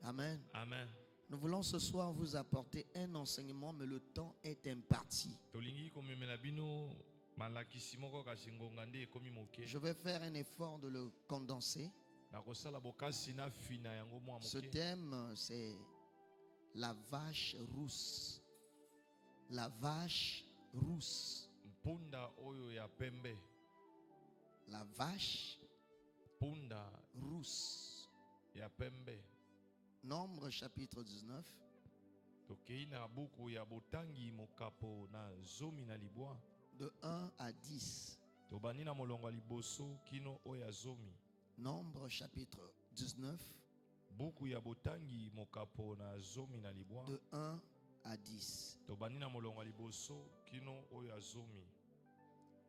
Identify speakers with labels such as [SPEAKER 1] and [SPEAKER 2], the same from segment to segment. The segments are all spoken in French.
[SPEAKER 1] Amen.
[SPEAKER 2] Amen.
[SPEAKER 1] Nous voulons ce soir vous apporter un enseignement, mais le temps est imparti. Je vais faire un effort de le condenser. Ce thème, c'est la vache rousse. La vache rousse. La vache rousse. Nombre chapitre 19. De 1 à 10. Nombre chapitre 19. De 1 à 10.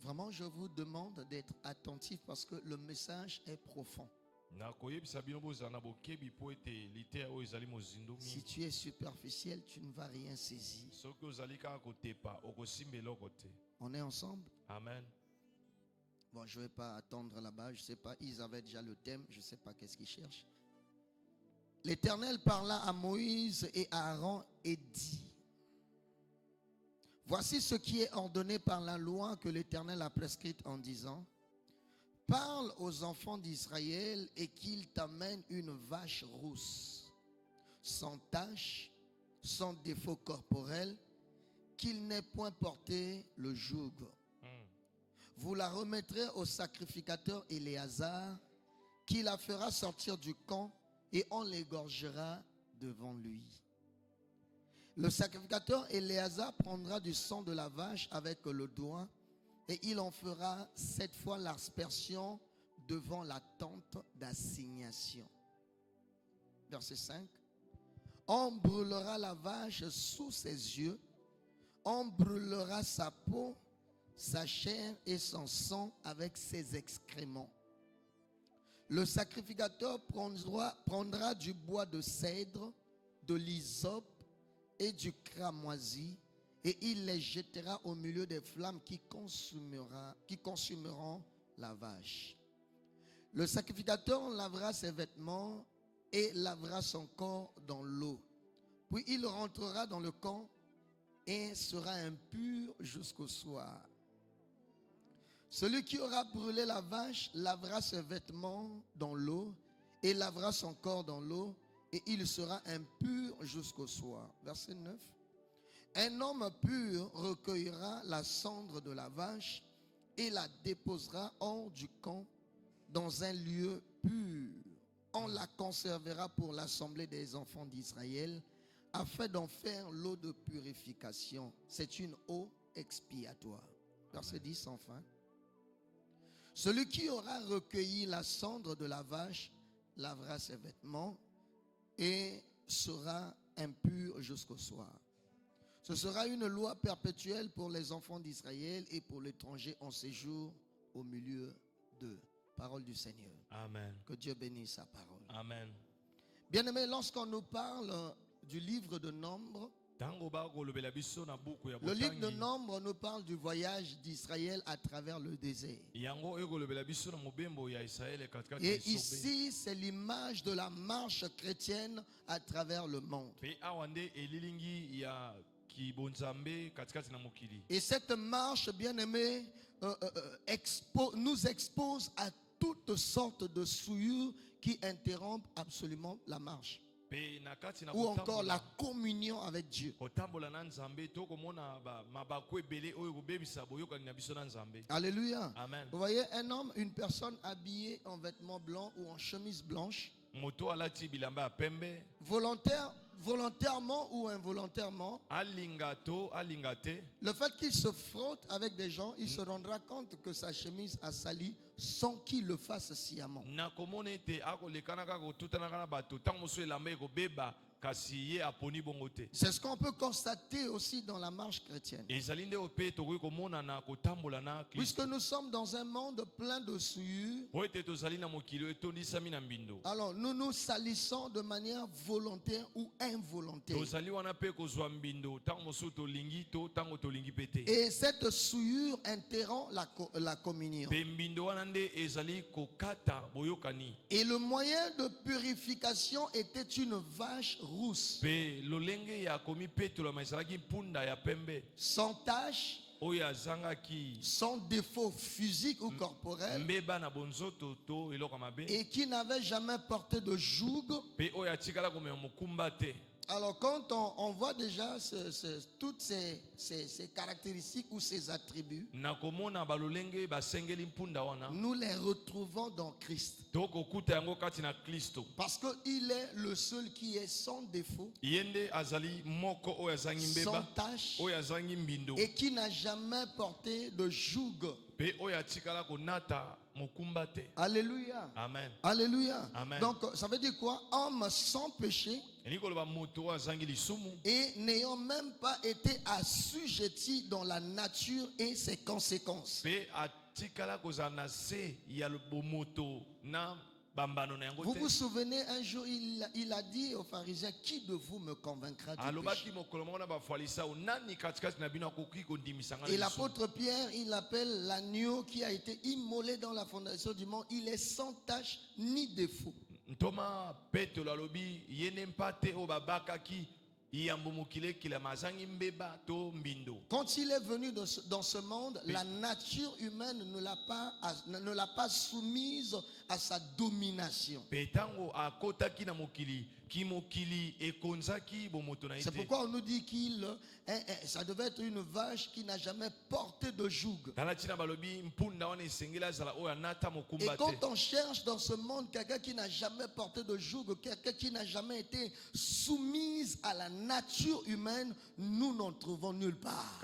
[SPEAKER 1] Vraiment, je vous demande d'être attentif parce que le message est profond. Si tu es superficiel, tu ne vas rien saisir. On est ensemble?
[SPEAKER 2] Amen.
[SPEAKER 1] Bon, je ne vais pas attendre là-bas. Je ne sais pas, ils avaient déjà le thème. Je ne sais pas qu'est-ce qu'ils cherchent. L'Éternel parla à Moïse et à Aaron et dit: voici ce qui est ordonné par la loi que l'Éternel a prescrite en disant: parle aux enfants d'Israël et qu'ils t'amènent une vache rousse, sans tache, sans défaut corporel, qu'il n'ait point porté le joug. Vous la remettrez au sacrificateur Éléazar, qui la fera sortir du camp, et on l'égorgera devant lui. Le sacrificateur Éléazar prendra du sang de la vache avec le doigt, et il en fera 7 fois l'aspersion devant la tente d'assignation. Verset 5. On brûlera la vache sous ses yeux, on brûlera sa peau, sa chair et son sang avec ses excréments. Le sacrificateur prendra du bois de cèdre, de l'hysope et du cramoisi, et il les jettera au milieu des flammes qui consumeront la vache. Le sacrificateur lavera ses vêtements et lavera son corps dans l'eau. Puis il rentrera dans le camp et sera impur jusqu'au soir. Celui qui aura brûlé la vache lavera ses vêtements dans l'eau et lavera son corps dans l'eau, et il sera impur jusqu'au soir. Verset 9. Un homme pur recueillera la cendre de la vache et la déposera hors du camp dans un lieu pur. On la conservera pour l'assemblée des enfants d'Israël afin d'en faire l'eau de purification. C'est une eau expiatoire. Verset 10 enfin. Celui qui aura recueilli la cendre de la vache lavera ses vêtements et sera impur jusqu'au soir. Ce sera une loi perpétuelle pour les enfants d'Israël et pour l'étranger en séjour au milieu d'eux. Parole du Seigneur.
[SPEAKER 2] Amen.
[SPEAKER 1] Que Dieu bénisse sa parole.
[SPEAKER 2] Amen.
[SPEAKER 1] Bien-aimés, lorsqu'on nous parle du livre de Nombre, le livre de Nombre nous parle du voyage d'Israël à travers le désert. Et ici, c'est l'image de la marche chrétienne à travers le monde. Et cette marche, bien-aimée, nous expose à toutes sortes de souillures qui interrompent absolument la marche. Ou encore la communion avec Dieu. Alléluia.
[SPEAKER 2] Amen.
[SPEAKER 1] Vous voyez un homme, une personne habillée en vêtements blancs ou en chemise blanche, volontairement ou involontairement, le fait qu'il se frotte avec des gens, il se rendra compte que sa chemise a sali sans qu'il le fasse sciemment. C'est ce qu'on peut constater aussi dans la marche chrétienne. Puisque nous sommes dans un monde plein de souillures, alors nous nous salissons de manière volontaire ou involontaire. Et cette souillure interrompt la communion. Et le moyen de purification était une vache rousse, sans tache, sans défaut physique ou corporel, et qui n'avait jamais porté de joug. Alors quand on voit déjà toutes ces caractéristiques ou ces attributs, nous les retrouvons dans Christ. Parce qu'il est le seul qui est sans défaut, sans tâche, et qui n'a jamais porté de joug. Alléluia.
[SPEAKER 2] Amen.
[SPEAKER 1] Alléluia.
[SPEAKER 2] Amen.
[SPEAKER 1] Donc ça veut dire quoi? Homme sans péché et n'ayant même pas été assujetti dans la nature et ses conséquences. Vous vous souvenez, un jour il a dit aux pharisiens, qui de vous me convaincra du péché? Et l'apôtre Pierre, il appelle l'agneau qui a été immolé dans la fondation du monde. Il est sans tache ni défaut. Quand il est venu dans ce monde, la nature humaine ne l'a pas soumise à sa domination. C'est pourquoi on nous dit ça devait être une vache qui n'a jamais porté de joug. Et quand on cherche dans ce monde quelqu'un qui n'a jamais porté de joug, quelqu'un qui n'a jamais été soumise à la nature humaine, nous n'en trouvons nulle part.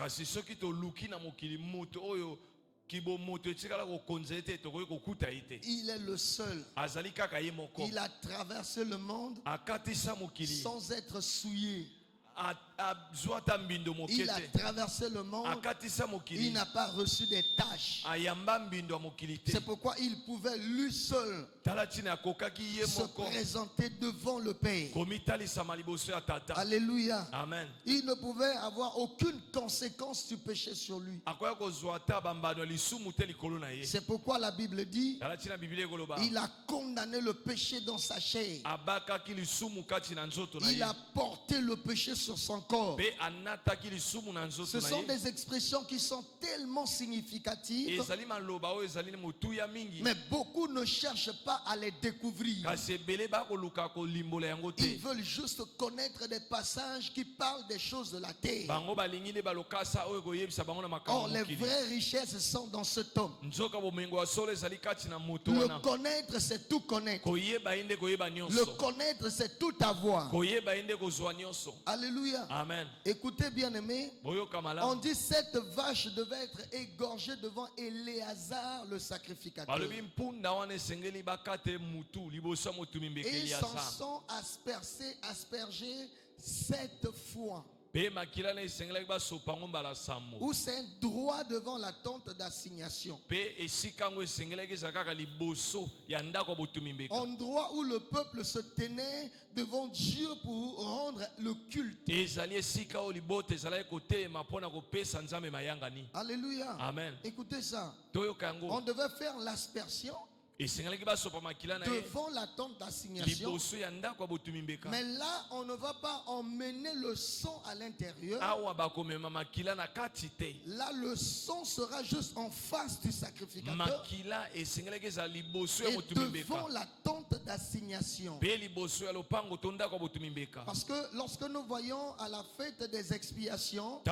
[SPEAKER 1] Il est le seul. Il a traversé le monde sans être souillé. Il a traversé le monde. Il n'a pas reçu des tâches. C'est pourquoi il pouvait lui seul se présenter devant le Père. Alléluia.
[SPEAKER 2] Amen.
[SPEAKER 1] Il ne pouvait avoir aucune conséquence du péché sur lui. C'est pourquoi la Bible dit, il a condamné le péché dans sa chair. Il a porté le péché sur son corps. Ce sont des expressions qui sont tellement significatives, mais beaucoup ne cherchent pas à les découvrir. Ils veulent juste connaître des passages qui parlent des choses de la terre. Or, les vraies richesses sont dans ce tome. Le connaître, c'est tout connaître. Le connaître, c'est tout avoir. Alléluia.
[SPEAKER 2] Amen.
[SPEAKER 1] Écoutez, bien-aimés, on dit cette vache devait être égorgée devant Éléazar le sacrificateur. Et ils s'en sont aspergés 7 fois. Ou c'est un droit devant la tente d'assignation. Endroit où le peuple se tenait devant Dieu pour rendre le culte. Alléluia.
[SPEAKER 2] Amen.
[SPEAKER 1] Écoutez ça. On devait faire l'aspersion devant la tente d'assignation. Mais là, on ne va pas emmener le sang à l'intérieur. Là, le sang sera juste en face du sacrificateur et devant la tente d'assignation. Parce que lorsque nous voyons à la fête des expiations,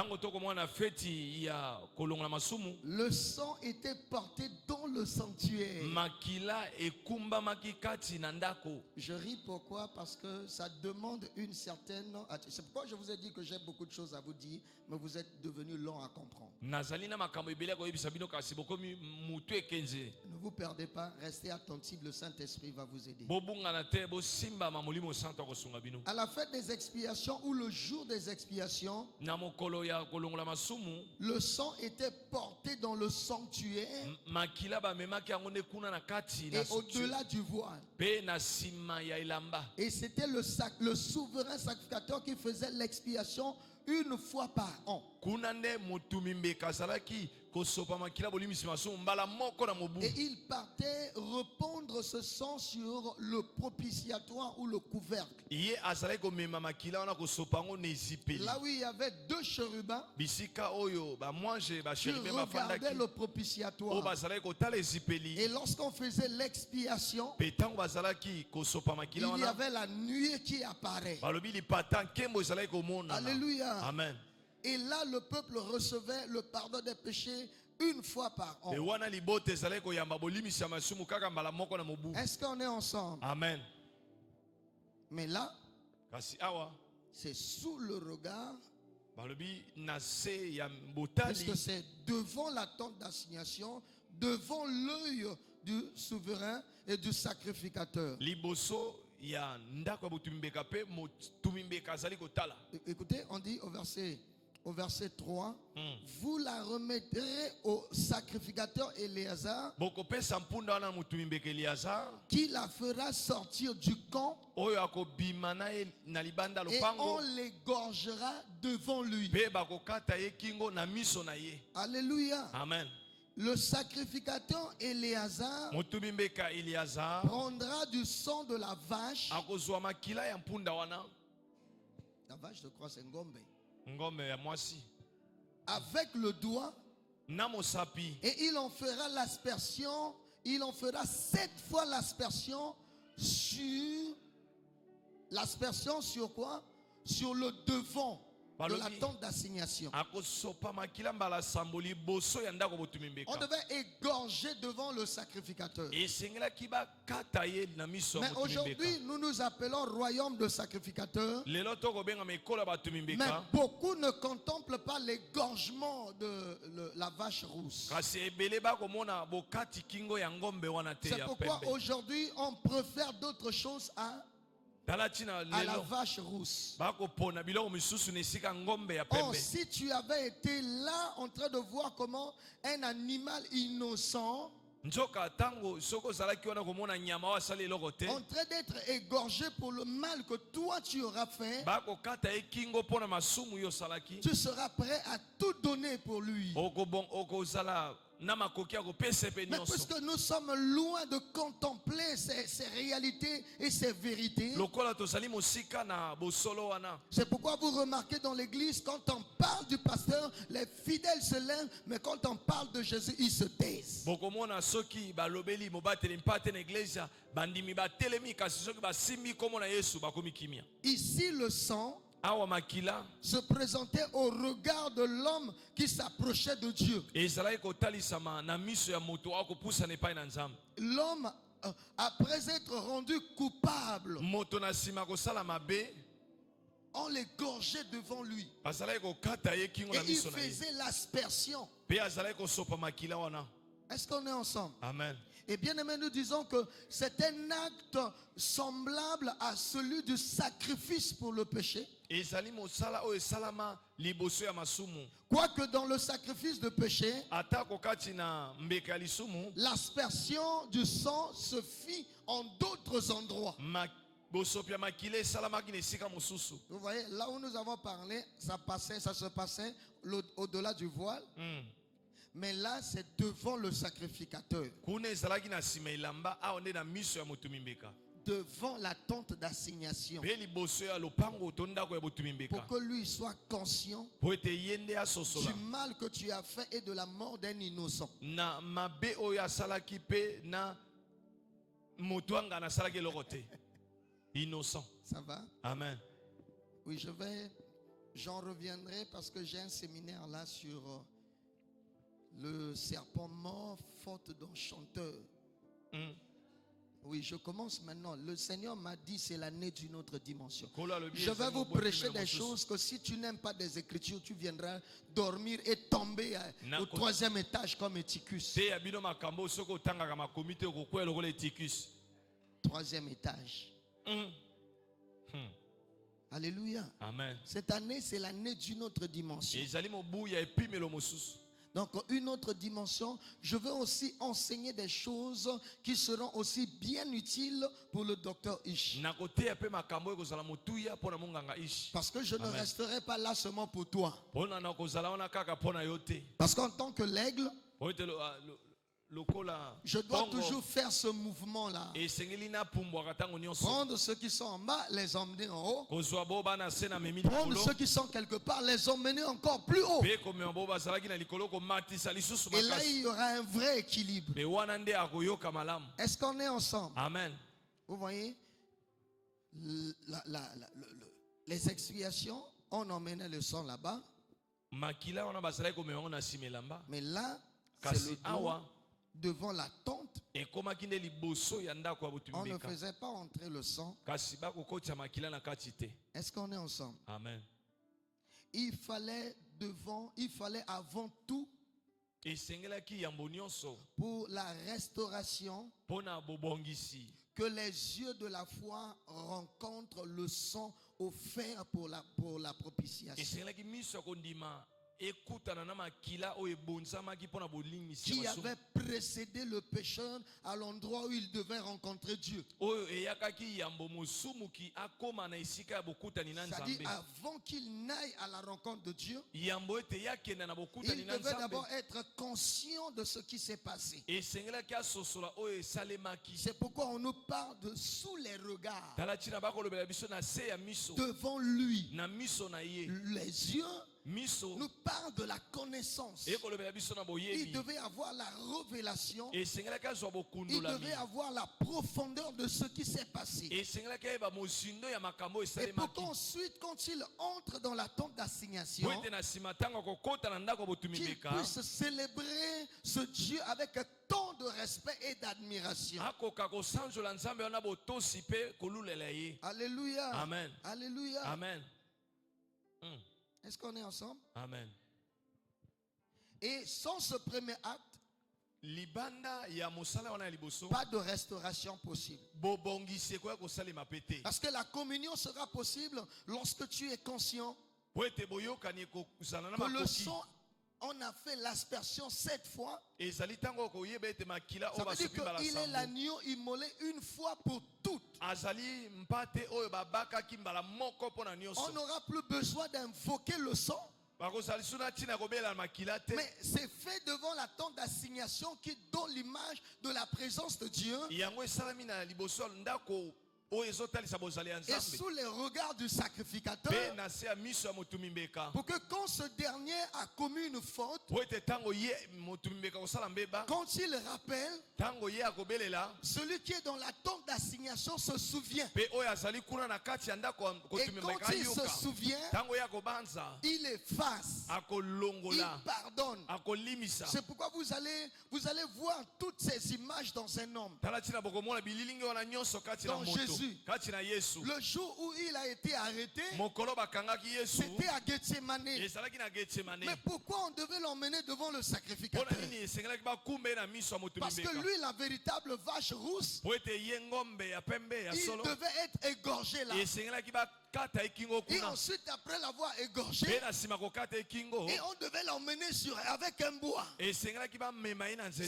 [SPEAKER 1] le sang était porté dans le sanctuaire. Je ris pourquoi? Parce que ça demande une certaine... C'est pourquoi je vous ai dit que j'ai beaucoup de choses à vous dire, mais vous êtes devenus lents à comprendre. Ne vous perdez pas, restez attentifs, le Saint-Esprit va vous aider. À la fête des expiations ou le jour des expiations, le sang était porté dans le sanctuaire et au-delà du voile. Et c'était le souverain sacrificateur qui faisait l'expiation une fois par an. Et il partait répandre ce sang sur le propitiatoire ou le couvercle. Là où il y avait deux chérubins qui regardaient le propitiatoire. Et lorsqu'on faisait l'expiation, il y avait la nuée qui apparaît. Alléluia.
[SPEAKER 2] Amen.
[SPEAKER 1] Et là, le peuple recevait le pardon des péchés une fois par an. Est-ce qu'on est ensemble?
[SPEAKER 2] Amen.
[SPEAKER 1] Mais là, c'est sous le regard, puisque c'est devant la tente d'assignation, devant l'œil du souverain et du sacrificateur. Écoutez, on dit au verset 3, vous la remettrez au sacrificateur Éléazar, qui la fera sortir du camp, et on l'égorgera devant lui. Alléluia.
[SPEAKER 2] Amen.
[SPEAKER 1] Le sacrificateur Éléazar prendra du sang de la vache. La vache, je crois, c'est Ngombe. Avec le doigt. Et il en fera l'aspersion. Il en fera 7 fois l'aspersion sur. L'aspersion sur quoi? Sur le devant de la tente d'assignation. On devait égorger devant le sacrificateur. Mais aujourd'hui, nous nous appelons royaume de sacrificateurs. Mais beaucoup ne contemplent pas l'égorgement de la vache rousse. C'est pourquoi aujourd'hui, on préfère d'autres choses à la vache rousse. Oh, si tu avais été là en train de voir comment un animal innocent en train d'être égorgé pour le mal que toi tu auras fait, tu seras prêt à tout donner pour lui. Mais puisque nous sommes loin de contempler ces réalités et ces vérités, c'est pourquoi vous remarquez dans l'église, quand on parle du pasteur, les fidèles se lèvent, mais quand on parle de Jésus, ils se taisent. Ici, le sang se présentait au regard de l'homme qui s'approchait de Dieu. L'homme, après être rendu coupable, on l'égorgeait devant lui. Et il faisait l'aspersion. Est-ce qu'on est ensemble?
[SPEAKER 2] Amen.
[SPEAKER 1] Et bien aimé, nous disons que c'est un acte semblable à celui du sacrifice pour le péché. Quoique dans le sacrifice de péché, l'aspersion du sang se fit en d'autres endroits. Vous voyez, là où nous avons parlé, ça se passait au-delà du voile. Mais là, c'est devant le sacrificateur. Devant la tente d'assignation. Pour que lui soit conscient du mal que tu as fait et de la mort d'un innocent.
[SPEAKER 2] Innocent.
[SPEAKER 1] Ça va?
[SPEAKER 2] Amen.
[SPEAKER 1] Oui, j'en reviendrai parce que j'ai un séminaire là sur le serpent mort, faute d'enchanteur. Oui, je commence maintenant. Le Seigneur m'a dit c'est l'année d'une autre dimension. Je vais vous prêcher des choses que si tu n'aimes pas des écritures, tu viendras dormir et tomber au 3e étage comme Eutychus. 3e étage. Alléluia.
[SPEAKER 2] Amen.
[SPEAKER 1] Cette année, c'est l'année d'une autre dimension. Donc, une autre dimension, je veux aussi enseigner des choses qui seront aussi bien utiles pour le docteur Ish. Parce que je ne resterai pas là seulement pour toi. Parce qu'en tant que l'aigle, je dois toujours faire ce mouvement-là. Prendre ceux qui sont en bas, les emmener en haut. Prendre ceux qui sont quelque part, les emmener encore plus haut. Et là, il y aura un vrai équilibre. Est-ce qu'on est ensemble?
[SPEAKER 2] Amen.
[SPEAKER 1] Vous voyez, les expiations, on emmenait le sang là-bas. Mais là, c'est le dos. Devant la tente, on ne faisait pas entrer le sang. Est-ce qu'on est ensemble?
[SPEAKER 2] Amen.
[SPEAKER 1] Il fallait avant tout, pour la restauration, que les yeux de la foi rencontrent le sang offert pour la propitiation. Qui avait précédé le pécheur à l'endroit où il devait rencontrer Dieu. C'est-à-dire avant qu'il n'aille à la rencontre de Dieu, il devait d'abord être conscient de ce qui s'est passé. C'est pourquoi on nous parle de sous les regards. Devant lui, les yeux nous parle de la connaissance. Il devait avoir la révélation. Il devait avoir la profondeur de ce qui s'est passé. Et pour qu'ensuite, quand il entre dans la tente d'assignation, qu'il puisse célébrer ce Dieu avec tant de respect et d'admiration. Alléluia.
[SPEAKER 2] Amen.
[SPEAKER 1] Alléluia.
[SPEAKER 2] Amen.
[SPEAKER 1] Est-ce qu'on est ensemble?
[SPEAKER 2] Amen.
[SPEAKER 1] Et sans ce premier acte, pas de restauration possible. Parce que la communion sera possible lorsque tu es conscient que le sang, on a fait l'aspersion 7 fois. Ça veut dire qu'il est l'agneau immolé une fois pour toutes. On n'aura plus besoin d'invoquer le sang. Mais c'est fait devant la tente d'assignation qui donne l'image de la présence de Dieu. Et sous les regards du sacrificateur, pour que quand ce dernier a commis une faute, quand il rappelle, celui qui est dans la tente d'assignation se souvient. Et quand il se souvient, il efface, il pardonne. C'est pourquoi vous allez voir toutes ces images dans un homme. Dans Jésus. Le jour où il a été arrêté, c'était à Gethsemane. Mais pourquoi on devait l'emmener devant le sacrificateur? Parce que lui, la véritable vache rousse, il devait être égorgé là. Et ensuite, après l'avoir égorgé, et on devait l'emmener avec un bois. C'est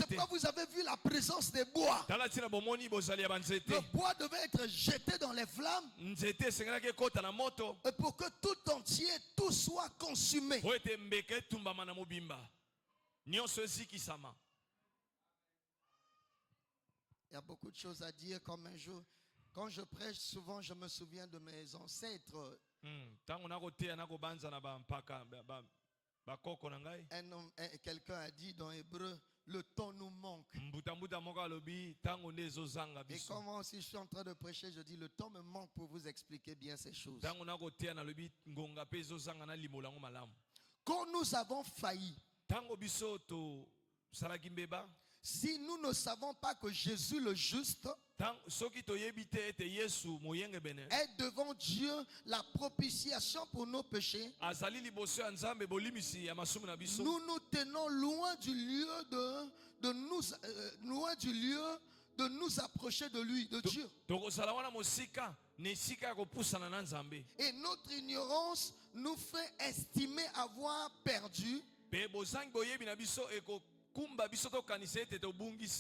[SPEAKER 1] pourquoi vous avez vu la présence des bois. Le bois devait être jeté dans les flammes. Et pour que tout entier, tout soit consumé. Il y a beaucoup de choses à dire comme un jour. Quand je prêche, souvent je me souviens de mes ancêtres. Quelqu'un a dit dans Hébreu, le temps nous manque. Et comme moi aussi je suis en train de prêcher, je dis le temps me manque pour vous expliquer bien ces choses. Quand nous avons failli, si nous ne savons pas que Jésus le juste est devant Dieu la propitiation pour nos péchés, nous nous tenons loin du lieu de nous approcher de lui, de Dieu. Et notre ignorance nous fait estimer avoir perdu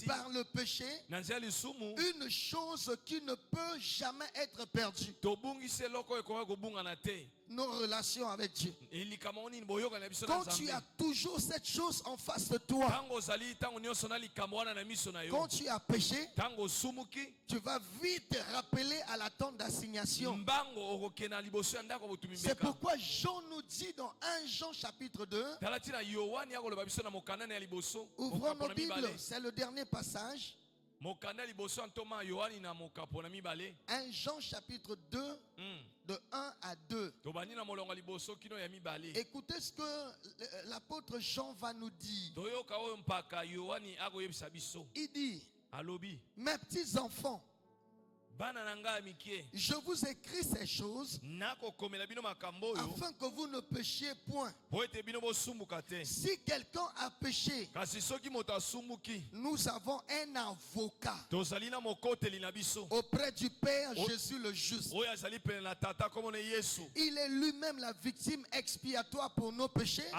[SPEAKER 1] par le péché une chose qui ne peut jamais être perdue. Nos relations avec Dieu. Quand tu as toujours cette chose en face de toi, quand tu as péché, tu vas vite te rappeler à la tente d'assignation. C'est pourquoi Jean nous dit dans 1 Jean chapitre 2, ouvrons nos Bibles, c'est le dernier passage. 1 Jean chapitre 2, de 1 à 2. Écoutez ce que l'apôtre Jean va nous dire. Il dit, mes petits enfants, je vous écris ces choses afin que vous ne péchiez point. Si quelqu'un a péché, nous avons un avocat auprès du Père Jésus le juste. Il est lui-même la victime expiatoire pour nos péchés,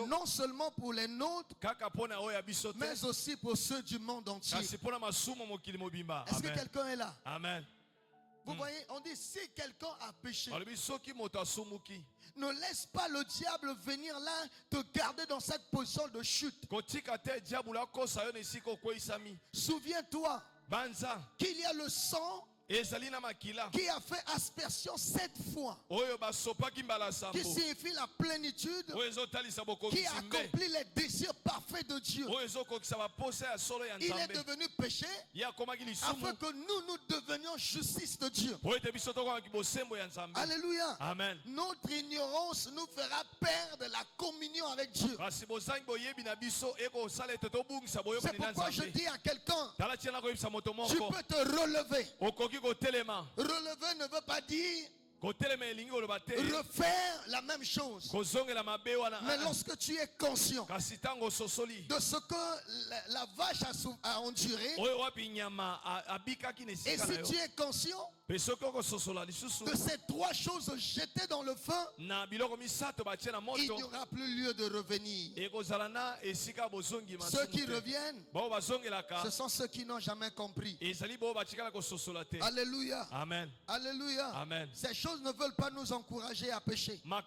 [SPEAKER 1] non seulement pour les nôtres, mais aussi pour ceux du monde entier. Est-ce que quelqu'un est là?
[SPEAKER 2] Amen.
[SPEAKER 1] Vous voyez, on dit si quelqu'un a péché, ne laisse pas le diable venir là te garder dans cette position de chute. Souviens-toi qu'il y a le sang qui a fait aspersion 7 fois, qui signifie la plénitude, qui accomplit les désirs parfaits de Dieu. Il est devenu péché afin que nous devenions justice de Dieu. Alléluia.
[SPEAKER 2] Amen.
[SPEAKER 1] Notre ignorance nous fera perdre la communion avec Dieu. C'est pourquoi je dis à quelqu'un, tu peux te relever. Relever ne veut pas dire refaire la même chose. Mais lorsque tu es conscient de ce que la vache a enduré, et si tu es conscient de ces 3 choses jetées dans le feu, il n'y aura plus lieu de revenir. Ceux qui reviennent, ce sont ceux qui n'ont jamais compris. Alléluia.
[SPEAKER 2] Amen.
[SPEAKER 1] Alléluia.
[SPEAKER 2] Amen.
[SPEAKER 1] Ces choses ne veulent pas nous encourager à pécher. Mais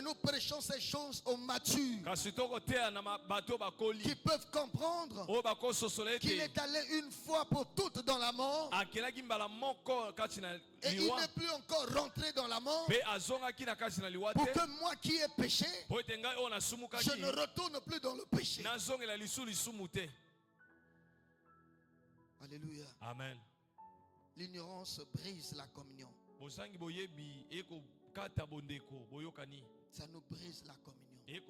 [SPEAKER 1] nous prêchons ces choses aux matures qui peuvent comprendre qu'il est allé une fois pour toutes dans la mort et il n'est plus encore rentré dans la mort pour que moi qui ai péché, je ne retourne plus dans le péché. Alléluia.
[SPEAKER 2] Amen.
[SPEAKER 1] L'ignorance brise la communion. Ça nous brise la communion. Et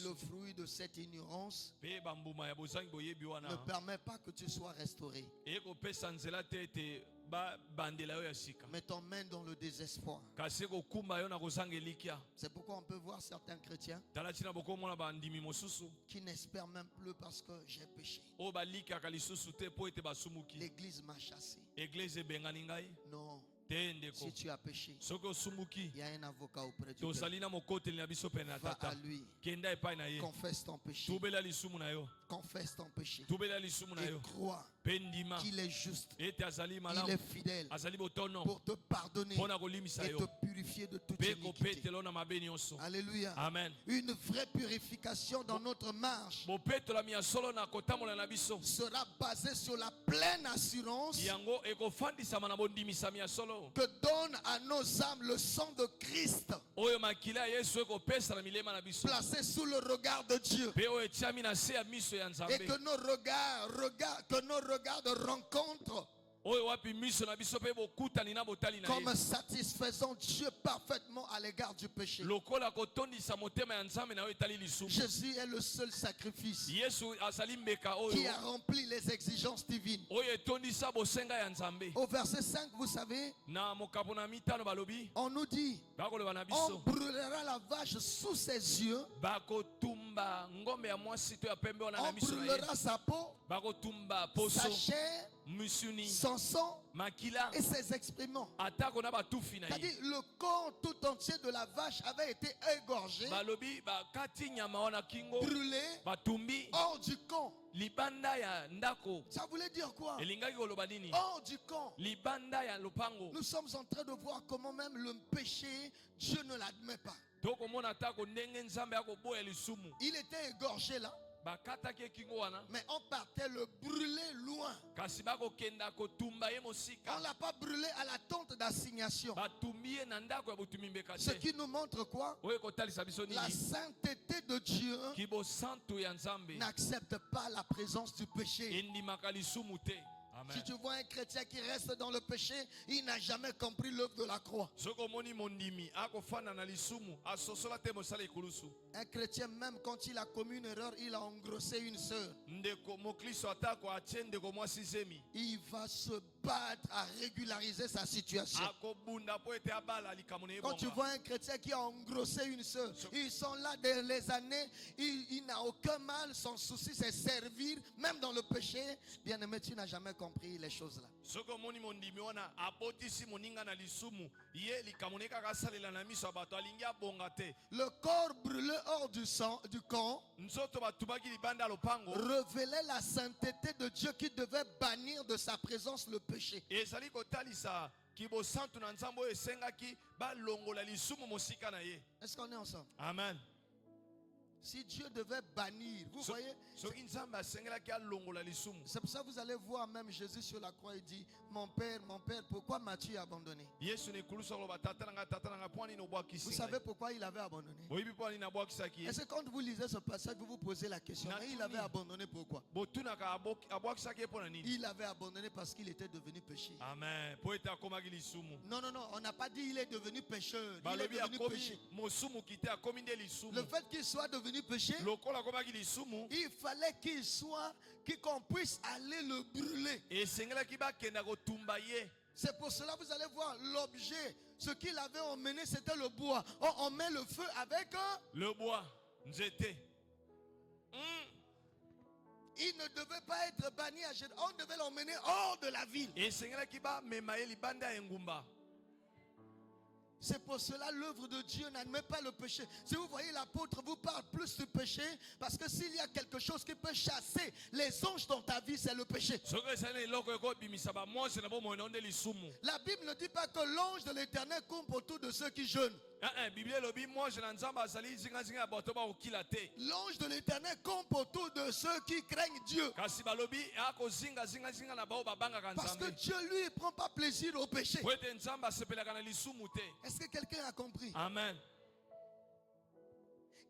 [SPEAKER 1] le fruit de cette ignorance ne permet pas que tu sois restauré. Mais t'emmène dans le désespoir. C'est pourquoi on peut voir certains chrétiens qui n'espèrent même plus parce que j'ai péché. L'église m'a chassé. Non. Si tu as péché, il y a un avocat auprès de Dieu. Va à lui. Confesse ton péché. Confesse ton péché. Et crois qu'il est juste. Il est fidèle pour te pardonner et te purifier de toute iniquité. Alléluia.
[SPEAKER 2] Amen.
[SPEAKER 1] Une vraie purification dans notre marche sera basée sur la pleine assurance que donne à nos âmes le sang de Christ, placé sous le regard de Dieu, et que nos regards de rencontre comme satisfaisant Dieu parfaitement à l'égard du péché. Jésus est le seul sacrifice qui a rempli les exigences divines. Au verset 5, vous savez, on nous dit, on brûlera la vache sous ses yeux, on brûlera sa peau, sa chair, son sang
[SPEAKER 2] makila
[SPEAKER 1] et ses excréments.
[SPEAKER 2] atako na batufi na
[SPEAKER 1] C'est-à-dire
[SPEAKER 2] ye
[SPEAKER 1] le corps tout entier de la vache avait été égorgé,
[SPEAKER 2] balobi bakati nyama wana kingo
[SPEAKER 1] brûlé
[SPEAKER 2] batumbi
[SPEAKER 1] hors du camp.
[SPEAKER 2] libanda ya ndako.
[SPEAKER 1] Ça voulait dire quoi?
[SPEAKER 2] Elingaki koloba nini?
[SPEAKER 1] Hors du camp.
[SPEAKER 2] Libanda ya lopango.
[SPEAKER 1] Nous sommes en train de voir comment même le péché, Dieu ne l'admet pas.
[SPEAKER 2] tokomona tako ndenge nzambe akoboya lisumu
[SPEAKER 1] Il était égorgé là,
[SPEAKER 2] bakataki kingo wana
[SPEAKER 1] mais on partait le brûler loin.
[SPEAKER 2] kasi bakokenda kotumba ye
[SPEAKER 1] On ne
[SPEAKER 2] mosika
[SPEAKER 1] l'a pas brûlé à la tente d'assignation.
[SPEAKER 2] batumbi ye na ndako ya botumi mbeka
[SPEAKER 1] Ce
[SPEAKER 2] te
[SPEAKER 1] qui nous montre quoi?
[SPEAKER 2] oyo kotalisa biso
[SPEAKER 1] La
[SPEAKER 2] nini
[SPEAKER 1] sainteté de Dieu
[SPEAKER 2] kibosantu ya nzambe
[SPEAKER 1] n'accepte pas la présence du péché.
[SPEAKER 2] endimaka lisumu te. Amen.
[SPEAKER 1] Si tu vois un chrétien qui reste dans le péché, il n'a jamais compris l'œuvre de la croix.
[SPEAKER 2] soki omoni mondimi akofanda na lisumu asosola te mosala ekulusu
[SPEAKER 1] Un chrétien, même quand il a commis une erreur, il a engrossé une sœur.
[SPEAKER 2] ndeko mokristo atako atie ndeko mwasi zemi
[SPEAKER 1] Il va se battre à régulariser sa situation.
[SPEAKER 2] akobunda po ete abala likambo na ye
[SPEAKER 1] Quand tu
[SPEAKER 2] bonga.
[SPEAKER 1] vois un chrétien qui a engrossé une sœur, ils sont là des les années, il n'a aucun mal, son souci c'est servir, même dans le péché. Bien aimé, tu n'as jamais compris les choses là.
[SPEAKER 2] soki omoni mondimi wana abotisi moninga na lisumu ye likambo na ye kaka asalela na miso ya bato alingi abonga te.
[SPEAKER 1] Le corps brûlé hors du sang, du camp,
[SPEAKER 2] nzoto batubaki libanda ya lopango
[SPEAKER 1] révélait la sainteté de Dieu qui devait bannir de sa présence le péché.
[SPEAKER 2] ezali kotalisa kibosantu na nzambe oyo esengaki balongola lisumu mosika na ye.
[SPEAKER 1] Est-ce qu'on est ensemble?
[SPEAKER 2] Amen.
[SPEAKER 1] Si Dieu devait bannir, vous voyez,
[SPEAKER 2] soki nzambe asengelaki alongola lisumu
[SPEAKER 1] c'est pour ça que vous allez voir même Jésus sur la croix, il dit, mon Père, pourquoi m'as-tu abandonné?
[SPEAKER 2] yesu na ekulusu akoloba tata na ngai mpo nini
[SPEAKER 1] Vous
[SPEAKER 2] obwakisi
[SPEAKER 1] savez
[SPEAKER 2] ngai
[SPEAKER 1] pourquoi il avait abandonné?
[SPEAKER 2] boyebi mpo nini abwakisaki ye
[SPEAKER 1] Est-ce que quand vous lisez ce passage, vous vous posez la question, mais il avait abandonné pourquoi?
[SPEAKER 2] botunaka abwakisaki ye mpo na nini.
[SPEAKER 1] Il avait abandonné parce qu'il était devenu péché.
[SPEAKER 2] amen po ete akomaki lisumu
[SPEAKER 1] Non, non, non, on n'a pas dit il est devenu pécheur. Il est
[SPEAKER 2] balobi
[SPEAKER 1] devenu
[SPEAKER 2] akomi
[SPEAKER 1] péché.
[SPEAKER 2] mosumuki te akomi nde
[SPEAKER 1] Le
[SPEAKER 2] lisumu
[SPEAKER 1] fait qu'il soit devenu péché,
[SPEAKER 2] lokola akomaki lisumu
[SPEAKER 1] il fallait qu'il soit, qu'on puisse aller le brûler.
[SPEAKER 2] esengelaki bakenda kotumba ye.
[SPEAKER 1] C'est pour cela que vous allez voir l'objet. Ce qu'il avait emmené, c'était le bois. On met le feu avec
[SPEAKER 2] le bois nzete.
[SPEAKER 1] Il ne devait pas être banni à Jérusalem. On devait l'emmener hors de la ville.
[SPEAKER 2] esengelaki bamema ye libanda ya engumba.
[SPEAKER 1] C'est pour cela l'œuvre de Dieu n'admet pas le péché. Si vous voyez l'apôtre vous parle plus du péché, parce que s'il y a quelque chose qui peut chasser les anges dans ta vie, c'est le péché.
[SPEAKER 2] soki ezali eloko ekobimisa bamwasi na bomoi na yo nde lisumu.
[SPEAKER 1] La Bible ne dit pas que l'ange de l'Éternel campe autour de ceux qui jeûnent.
[SPEAKER 2] biblia elobi mwasi na nzambe azali zingazinga ya bato bakokila te.
[SPEAKER 1] L'ange de l'Éternel campe autour de ceux qui craignent Dieu.
[SPEAKER 2] kasi balobi akozingazingazinga na bao babangaka
[SPEAKER 1] Parce que
[SPEAKER 2] nzambe
[SPEAKER 1] Dieu, lui, ne prend pas plaisir au péché.
[SPEAKER 2] po ete nzambe asepelaka na lisumu te.
[SPEAKER 1] Est-ce que quelqu'un a compris?
[SPEAKER 2] amen.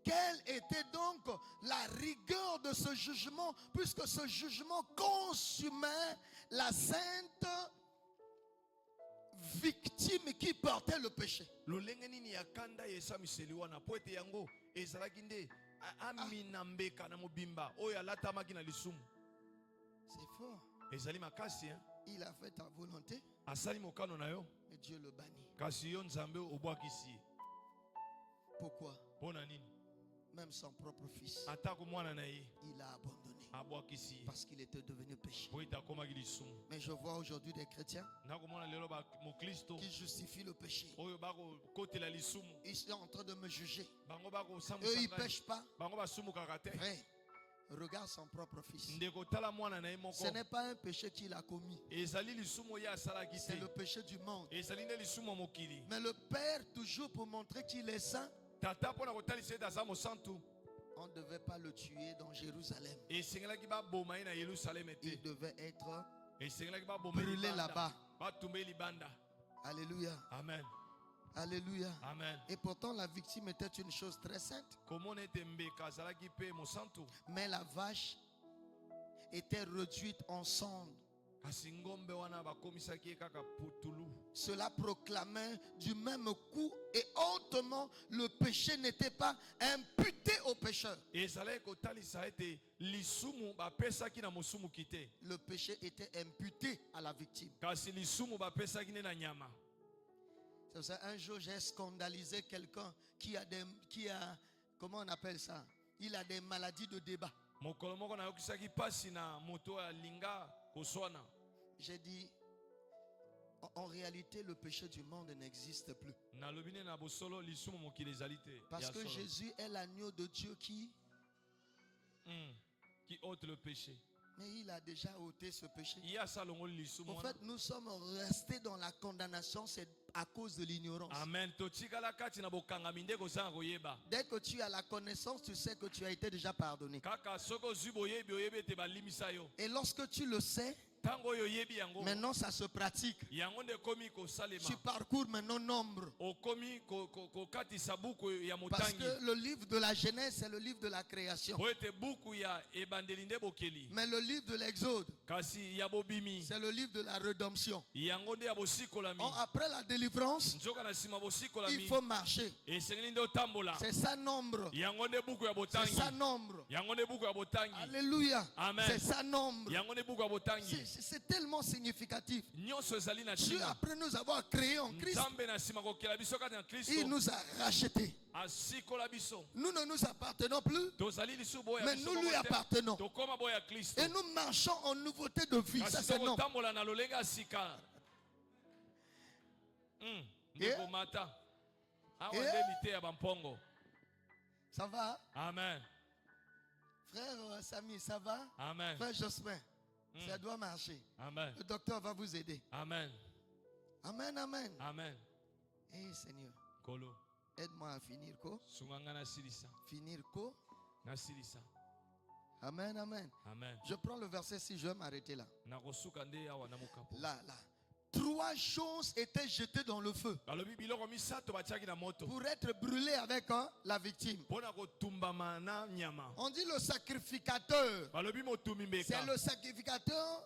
[SPEAKER 1] Quelle était donc la rigueur de ce jugement, puisque ce jugement consumait la sainte victime qui portait le péché.
[SPEAKER 2] lolenge nini ya kanda ya esamiseli wana po ete yango ezalaki nde amina mbeka na mobimba oyo alatamaki na lisumu.
[SPEAKER 1] C'est fort.
[SPEAKER 2] ezali makasi hein?
[SPEAKER 1] Il a fait ta volonté
[SPEAKER 2] asali mokano na yo
[SPEAKER 1] et Dieu le bannit.
[SPEAKER 2] kasi yo nzambe obwakisi ye.
[SPEAKER 1] Pourquoi?
[SPEAKER 2] mpo na nini?
[SPEAKER 1] Même son propre fils,
[SPEAKER 2] atako mwana na ye
[SPEAKER 1] il a abandonné
[SPEAKER 2] abwakisi ye
[SPEAKER 1] parce qu'il était devenu péché.
[SPEAKER 2] po ete akomaki lisumu.
[SPEAKER 1] Mais je vois aujourd'hui des chrétiens
[SPEAKER 2] nakomona lelo moklisto
[SPEAKER 1] qui justifient le péché.
[SPEAKER 2] oyo bakokotela lisumu
[SPEAKER 1] Ils sont en train de me juger.
[SPEAKER 2] bango
[SPEAKER 1] Eux,
[SPEAKER 2] bakosamwisa
[SPEAKER 1] ils ne
[SPEAKER 2] ngai
[SPEAKER 1] pêchent pas.
[SPEAKER 2] bango basumukaka te.
[SPEAKER 1] Frère, regarde son propre fils.
[SPEAKER 2] ndeko tala mwana na ye moko
[SPEAKER 1] Ce n'est pas un péché qu'il a commis.
[SPEAKER 2] ezali lisumu ye asalaki
[SPEAKER 1] C'est
[SPEAKER 2] te
[SPEAKER 1] le péché du monde.
[SPEAKER 2] ezali nde lisumu ya mokili.
[SPEAKER 1] Mais le Père, toujours pour montrer qu'il est saint,
[SPEAKER 2] tata mpo na kotalisa ete aza mosantu
[SPEAKER 1] on ne devait pas le tuer dans Jérusalem.
[SPEAKER 2] esengelaki baboma ye na yelusaleme te.
[SPEAKER 1] Il devait être
[SPEAKER 2] esengelaki baboma ye
[SPEAKER 1] brûlé
[SPEAKER 2] libanda.
[SPEAKER 1] là-bas.
[SPEAKER 2] batumba ye libanda.
[SPEAKER 1] Alléluia.
[SPEAKER 2] amen.
[SPEAKER 1] Alléluia.
[SPEAKER 2] amen.
[SPEAKER 1] Et pourtant, la victime était une chose très sainte.
[SPEAKER 2] komona ete mbeka azalaki mpe mosantu
[SPEAKER 1] Mais la vache était réduite en cendre.
[SPEAKER 2] kasi ngombe wana bakomisaki ye kaka putulu.
[SPEAKER 1] Cela proclamait du même coup et hautement le péché n'était pas imputé au pécheur.
[SPEAKER 2] ezalaki kotalisa ete lisumu bapesaki na mosumuki te
[SPEAKER 1] Le péché était imputé à la victime.
[SPEAKER 2] kasi lisumu bapesaki nde na nyama.
[SPEAKER 1] C'est pour ça un jour j'ai scandalisé quelqu'un qui a, comment on appelle ça? Il a des maladies de débat.
[SPEAKER 2] mokolo moko nayokisaki pasi na moto alinga koswana.
[SPEAKER 1] j'ai dit, en réalité, le péché du monde n'existe plus. Parce que Jésus est l'agneau de Dieu qui
[SPEAKER 2] ôte le péché.
[SPEAKER 1] Mais il a déjà ôté ce péché. En fait, nous sommes restés dans la condamnation, c'est à cause de l'ignorance.
[SPEAKER 2] Amen.
[SPEAKER 1] Dès que tu as la connaissance, tu sais que tu as été déjà pardonné. Et lorsque tu le sais, maintenant ça se pratique. Tu parcours maintenant nombre. Parce que le livre de la Genèse, c'est le livre de la création. Mais le livre de l'Exode, c'est le livre de la rédemption. Après la délivrance, il faut marcher. C'est ça nombre. C'est ça nombre. Alléluia. C'est ça nombre. C'est tellement significatif. Dieu, après nous avoir créés en Christ, il nous a rachetés. Nous ne nous appartenons plus, mais nous lui appartenons. Et nous marchons en nouveauté de vie. Ça, c'est non. Ça va?
[SPEAKER 2] Amen.
[SPEAKER 1] Frère Samy, ça va?
[SPEAKER 2] Amen.
[SPEAKER 1] Frère Jospin, ça doit marcher.
[SPEAKER 2] Amen.
[SPEAKER 1] Le docteur va vous aider.
[SPEAKER 2] Amen.
[SPEAKER 1] Amen, amen.
[SPEAKER 2] Amen.
[SPEAKER 1] Eh Seigneur,
[SPEAKER 2] Kolo.
[SPEAKER 1] aide-moi à finir quoi? Finir quoi?
[SPEAKER 2] Nasilisa.
[SPEAKER 1] Amen, amen.
[SPEAKER 2] Amen.
[SPEAKER 1] Je prends le verset 6, je vais m'arrêter là. Là. 3 choses étaient jetées dans le feu pour être brûlées avec la victime. On dit le sacrificateur. C'est le sacrificateur.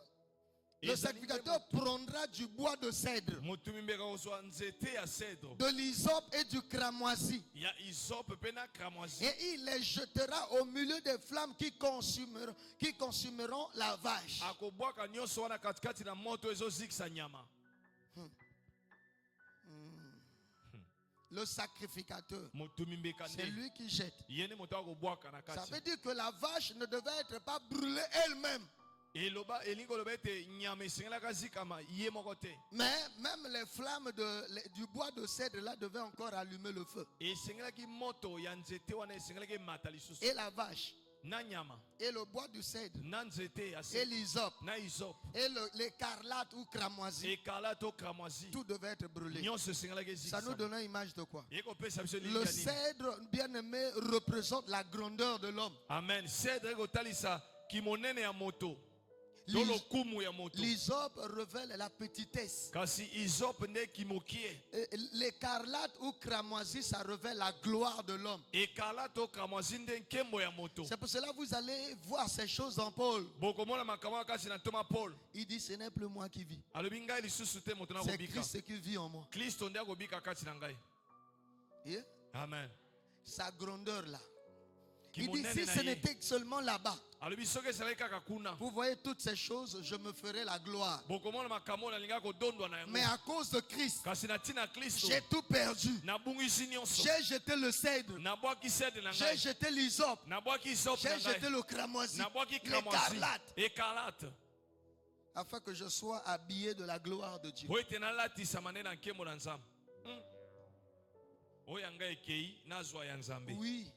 [SPEAKER 1] Le sacrificateur prendra du bois de cèdre, de l'hysope et du cramoisi. Et il les jettera au milieu des flammes qui consumeront la vache. Le sacrificateur, c'est lui qui jette. Ça veut dire que la vache ne devait être pas brûlée elle-même. Mais même les flammes du bois de cèdre là devaient encore allumer le feu. Et la vache, et le bois du cèdre, et l'hysope, et l'écarlate ou cramoisi, tout devait être brûlé. Ça nous donne une image de quoi? Le cèdre, bien aimé, représente la grandeur de l'homme.
[SPEAKER 2] Amen.
[SPEAKER 1] L'hysope révèle la petitesse. L'écarlate ou cramoisi, ça révèle la gloire de l'homme. C'est pour cela que vous allez voir ces choses dans Paul. Il dit, ce n'est plus moi qui vis, c'est Christ qui vit en moi. Yeah?
[SPEAKER 2] Amen.
[SPEAKER 1] Sa grandeur là. Il dit, si ce n'était que seulement là-bas, vous voyez toutes ces choses, je me ferai la gloire. Mais à cause de Christ, j'ai tout perdu. J'ai jeté le cèdre, j'ai jeté l'hysope, j'ai jeté le cramoisi, l'écarlate, afin que je sois habillé de la gloire de Dieu. Oui.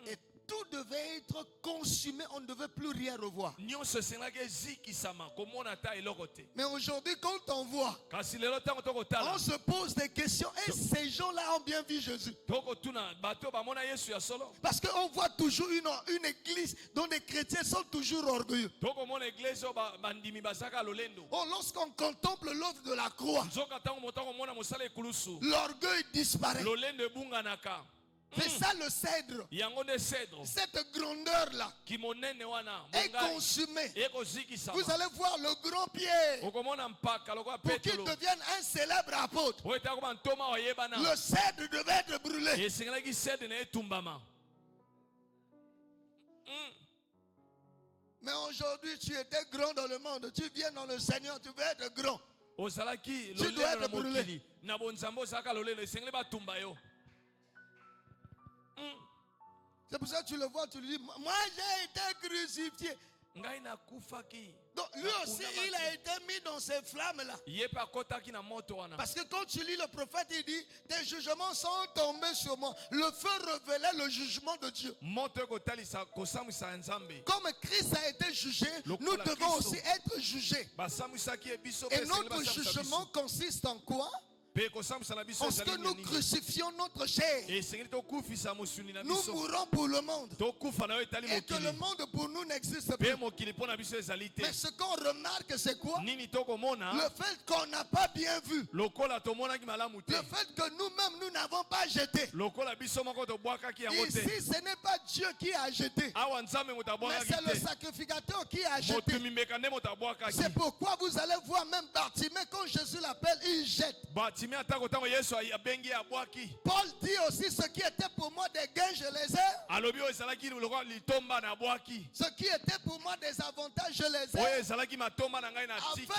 [SPEAKER 1] Et tout devait être consumé, on ne devait plus rien revoir. Mais aujourd'hui, quand on voit, on se pose des questions. Et ces gens-là ont bien vu Jésus. Parce qu'on voit toujours une église dont les chrétiens sont toujours orgueilleux. Oh, lorsqu'on contemple l'œuvre de la croix, l'orgueil disparaît. C'est ça le cèdre. Cette grandeur-là est consumée. Vous allez voir le grand Pierre, pour qu'il devienne un célèbre apôtre. Le cèdre devait être brûlé. Mais aujourd'hui, tu étais grand dans le monde. Tu viens dans le Seigneur, tu veux être grand. Tu dois être brûlé. C'est pour ça que tu le vois, tu lui dis, moi j'ai été crucifié. Donc lui aussi, il a été mis dans ces flammes-là.
[SPEAKER 2] Yepa kotaki na moto wana.
[SPEAKER 1] Parce que quand tu lis le prophète, il dit, tes jugements sont tombés sur moi. Le feu révélait le jugement de Dieu.
[SPEAKER 2] Moto kotalisa kosamwisa nzambe.
[SPEAKER 1] Comme Christ a été jugé, nous devons aussi être jugés.
[SPEAKER 2] Basamwisaki ebiso
[SPEAKER 1] Et
[SPEAKER 2] pe
[SPEAKER 1] notre jugement consiste en quoi? En ce que nous crucifions notre chair. Nous mourons pour le monde. Et que le monde pour nous n'existe plus. Mais ce qu'on remarque, c'est quoi? Le fait qu'on n'a pas bien vu. Le fait que nous-mêmes, nous n'avons pas jeté. Ici, ce n'est pas Dieu qui a jeté. Mais c'est le sacrificateur qui a jeté. C'est pourquoi vous allez voir même Bartimée, quand Jésus l'appelle, il jette. Paul dit aussi, ce qui était pour moi des gains, je les ai. Ce qui était pour moi des avantages, je les ai. Afin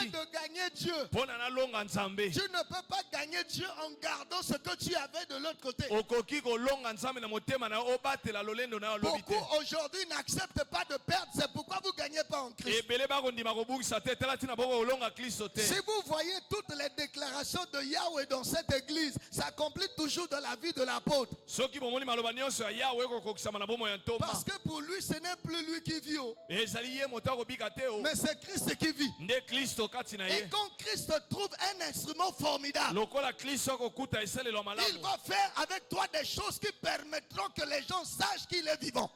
[SPEAKER 1] de gagner Dieu. Tu ne peux pas gagner Dieu en gardant ce que tu avais de l'autre côté. Beaucoup aujourd'hui n'acceptent pas de perdre. C'est pourquoi vous ne gagnez pas en Christ. Si vous voyez toutes les déclarations de Yahweh dans cette église, s'accomplit toujours dans la vie de l'apôtre. Parce que pour lui, ce n'est plus lui qui vit, mais c'est Christ qui vit. Et quand Christ trouve un instrument formidable, il va faire avec toi des choses qui permettront que les gens sachent qu'il est vivant.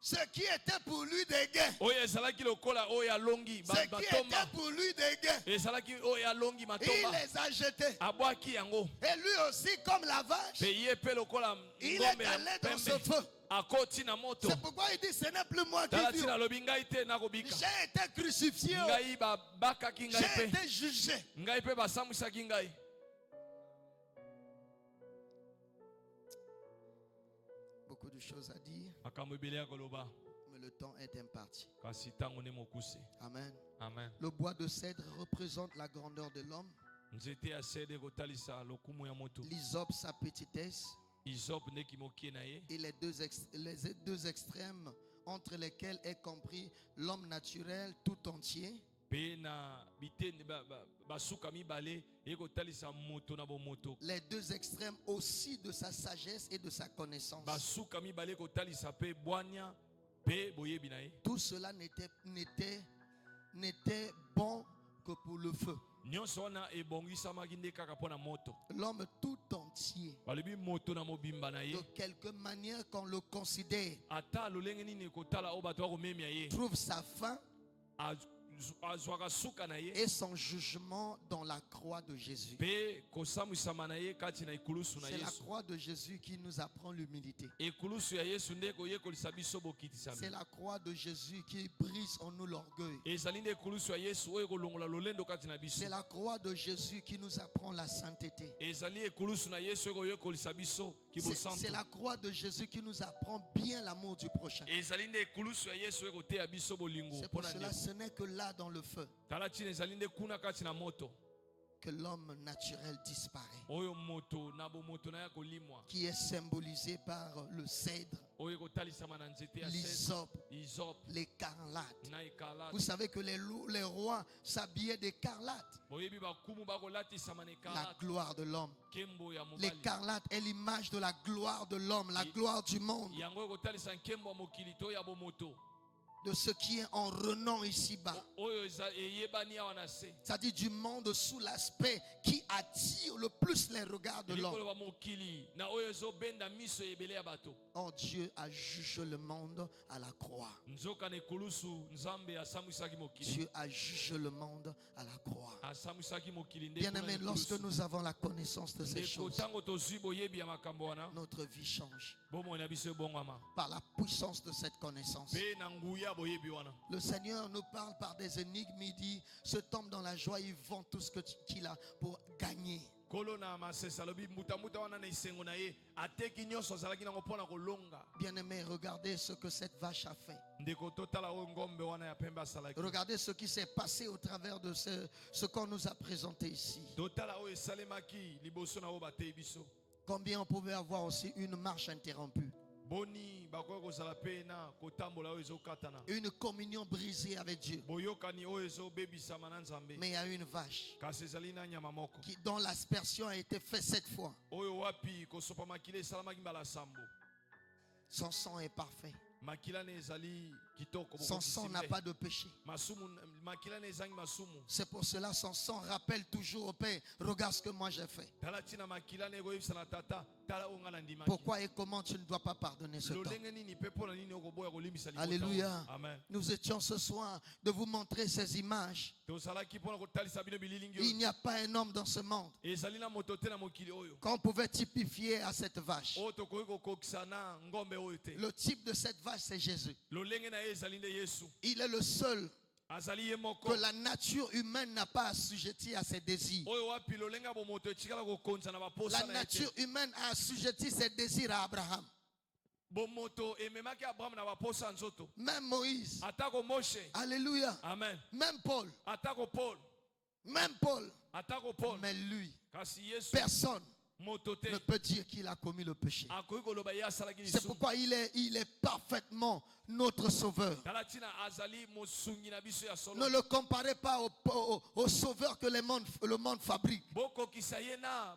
[SPEAKER 1] Ce qui était pour lui des gains. Ce qui était pour lui des gains. Il les a jetés. Et lui aussi, comme la vache, il est allé dans ce feu. C'est pourquoi il dit, ce n'est plus moi qui vis. J'ai été crucifié. J'ai été jugé. Beaucoup de choses à dire, mais le temps est imparti. Amen.
[SPEAKER 2] Amen.
[SPEAKER 1] Le bois de cèdre représente la grandeur de l'homme. L'hysope, sa petitesse. Et les deux extrêmes entre lesquels est compris l'homme naturel tout entier. Les deux extrêmes aussi de sa sagesse et de sa connaissance. Tout cela n'était bon que pour le feu. L'homme tout entier, de quelque manière qu'on le considère, trouve sa fin et son jugement dans la croix de Jésus. C'est la croix de Jésus qui nous apprend l'humilité. C'est la croix de Jésus qui brise en nous l'orgueil. C'est la croix de Jésus qui nous apprend la sainteté. C'est la croix de Jésus qui nous apprend bien l'amour du prochain. C'est pour cela ce n'est que là dans le feu que l'homme naturel disparaît, qui est symbolisé par le cèdre, l'hysope, l'écarlate. Vous savez que les rois s'habillaient d'écarlate. La gloire de l'homme. L'écarlate est l'image de la gloire de l'homme, la gloire du monde, de ce qui est en renom ici-bas. C'est-à-dire du monde sous l'aspect qui attire le plus les regards de l'homme. Oh, Dieu a jugé le monde à la croix. Dieu a jugé le monde à la croix. Bien-aimés, lorsque nous avons la connaissance de ces choses, notre vie change par la puissance de cette connaissance. Le Seigneur nous parle par des énigmes. Il dit, cet homme dans la joie, il vend tout ce qu'il a pour gagner. Bien-aimé, regardez ce que cette vache a fait. Regardez ce qui s'est passé au travers de ce qu'on nous a présenté ici. Combien on pouvait avoir aussi une marche interrompue.
[SPEAKER 2] boni bakoki kozala pe na kotambola oyo ezokatana
[SPEAKER 1] Une communion brisée avec Dieu.
[SPEAKER 2] boyokani oyo ezobebisama na nzambe
[SPEAKER 1] Mais il y a une vache
[SPEAKER 2] kasi ezali na nyama moko
[SPEAKER 1] dont l'aspersion a été faite 7 fois.
[SPEAKER 2] oyo wapi kosopa makila esalamaki mbala sambo
[SPEAKER 1] Son sang est parfait.
[SPEAKER 2] makila na ezali kitoko
[SPEAKER 1] Son sang n'a pas de péché.
[SPEAKER 2] masumu makila na ezangi masumu
[SPEAKER 1] C'est pour cela son sang rappelle toujours au Père, regarde ce que moi j'ai fait.
[SPEAKER 2] tala ntina makila na ekoyebisa na tata tala oyo nga na ndimaki
[SPEAKER 1] Pourquoi et comment tu ne dois pas pardonner ce temps?
[SPEAKER 2] lolenge nini mpe mpo na nini okoboya kolimbisa libota
[SPEAKER 1] Alléluia.
[SPEAKER 2] amen
[SPEAKER 1] Nous étions ce soir de vous montrer ces images.
[SPEAKER 2] tozalaki mpo na kotalisa bino bililingi
[SPEAKER 1] Il
[SPEAKER 2] oyo
[SPEAKER 1] n'y a pas un homme dans ce monde
[SPEAKER 2] ezali na moto te na mokili oyo
[SPEAKER 1] qu'on pouvait typifier à cette vache.
[SPEAKER 2] oyo tokoki kokokisa na ngombe oyo te
[SPEAKER 1] Le type de cette vache, c'est Jésus.
[SPEAKER 2] lolenge na ye ezali nde yesu
[SPEAKER 1] Il est le seul
[SPEAKER 2] azali ye moko
[SPEAKER 1] que la nature humaine n'a pas assujetti à ses désirs.
[SPEAKER 2] oyo wapi lolenge ya bomoto etikala kokonza na
[SPEAKER 1] La
[SPEAKER 2] baposa na ye te
[SPEAKER 1] nature humaine a assujetti ses désirs à Abraham.
[SPEAKER 2] bomoto ememaki abrahamu na baposa ya nzoto
[SPEAKER 1] Même Moïse.
[SPEAKER 2] atako moshe
[SPEAKER 1] Alléluia.
[SPEAKER 2] amen
[SPEAKER 1] Même Paul.
[SPEAKER 2] atako paul
[SPEAKER 1] Même Paul.
[SPEAKER 2] atako paul
[SPEAKER 1] Mais lui,
[SPEAKER 2] kasi yesu
[SPEAKER 1] personne
[SPEAKER 2] moto te
[SPEAKER 1] ne peut dire qu'il a commis le péché.
[SPEAKER 2] akoki koloba ye asalaki
[SPEAKER 1] C'est
[SPEAKER 2] lisumu
[SPEAKER 1] pourquoi il est parfaitement notre sauveur.
[SPEAKER 2] tala ntina azali mosungi na biso ya
[SPEAKER 1] Ne
[SPEAKER 2] solo
[SPEAKER 1] le comparez pas au sauveur que le monde fabrique.
[SPEAKER 2] bokokisa ye na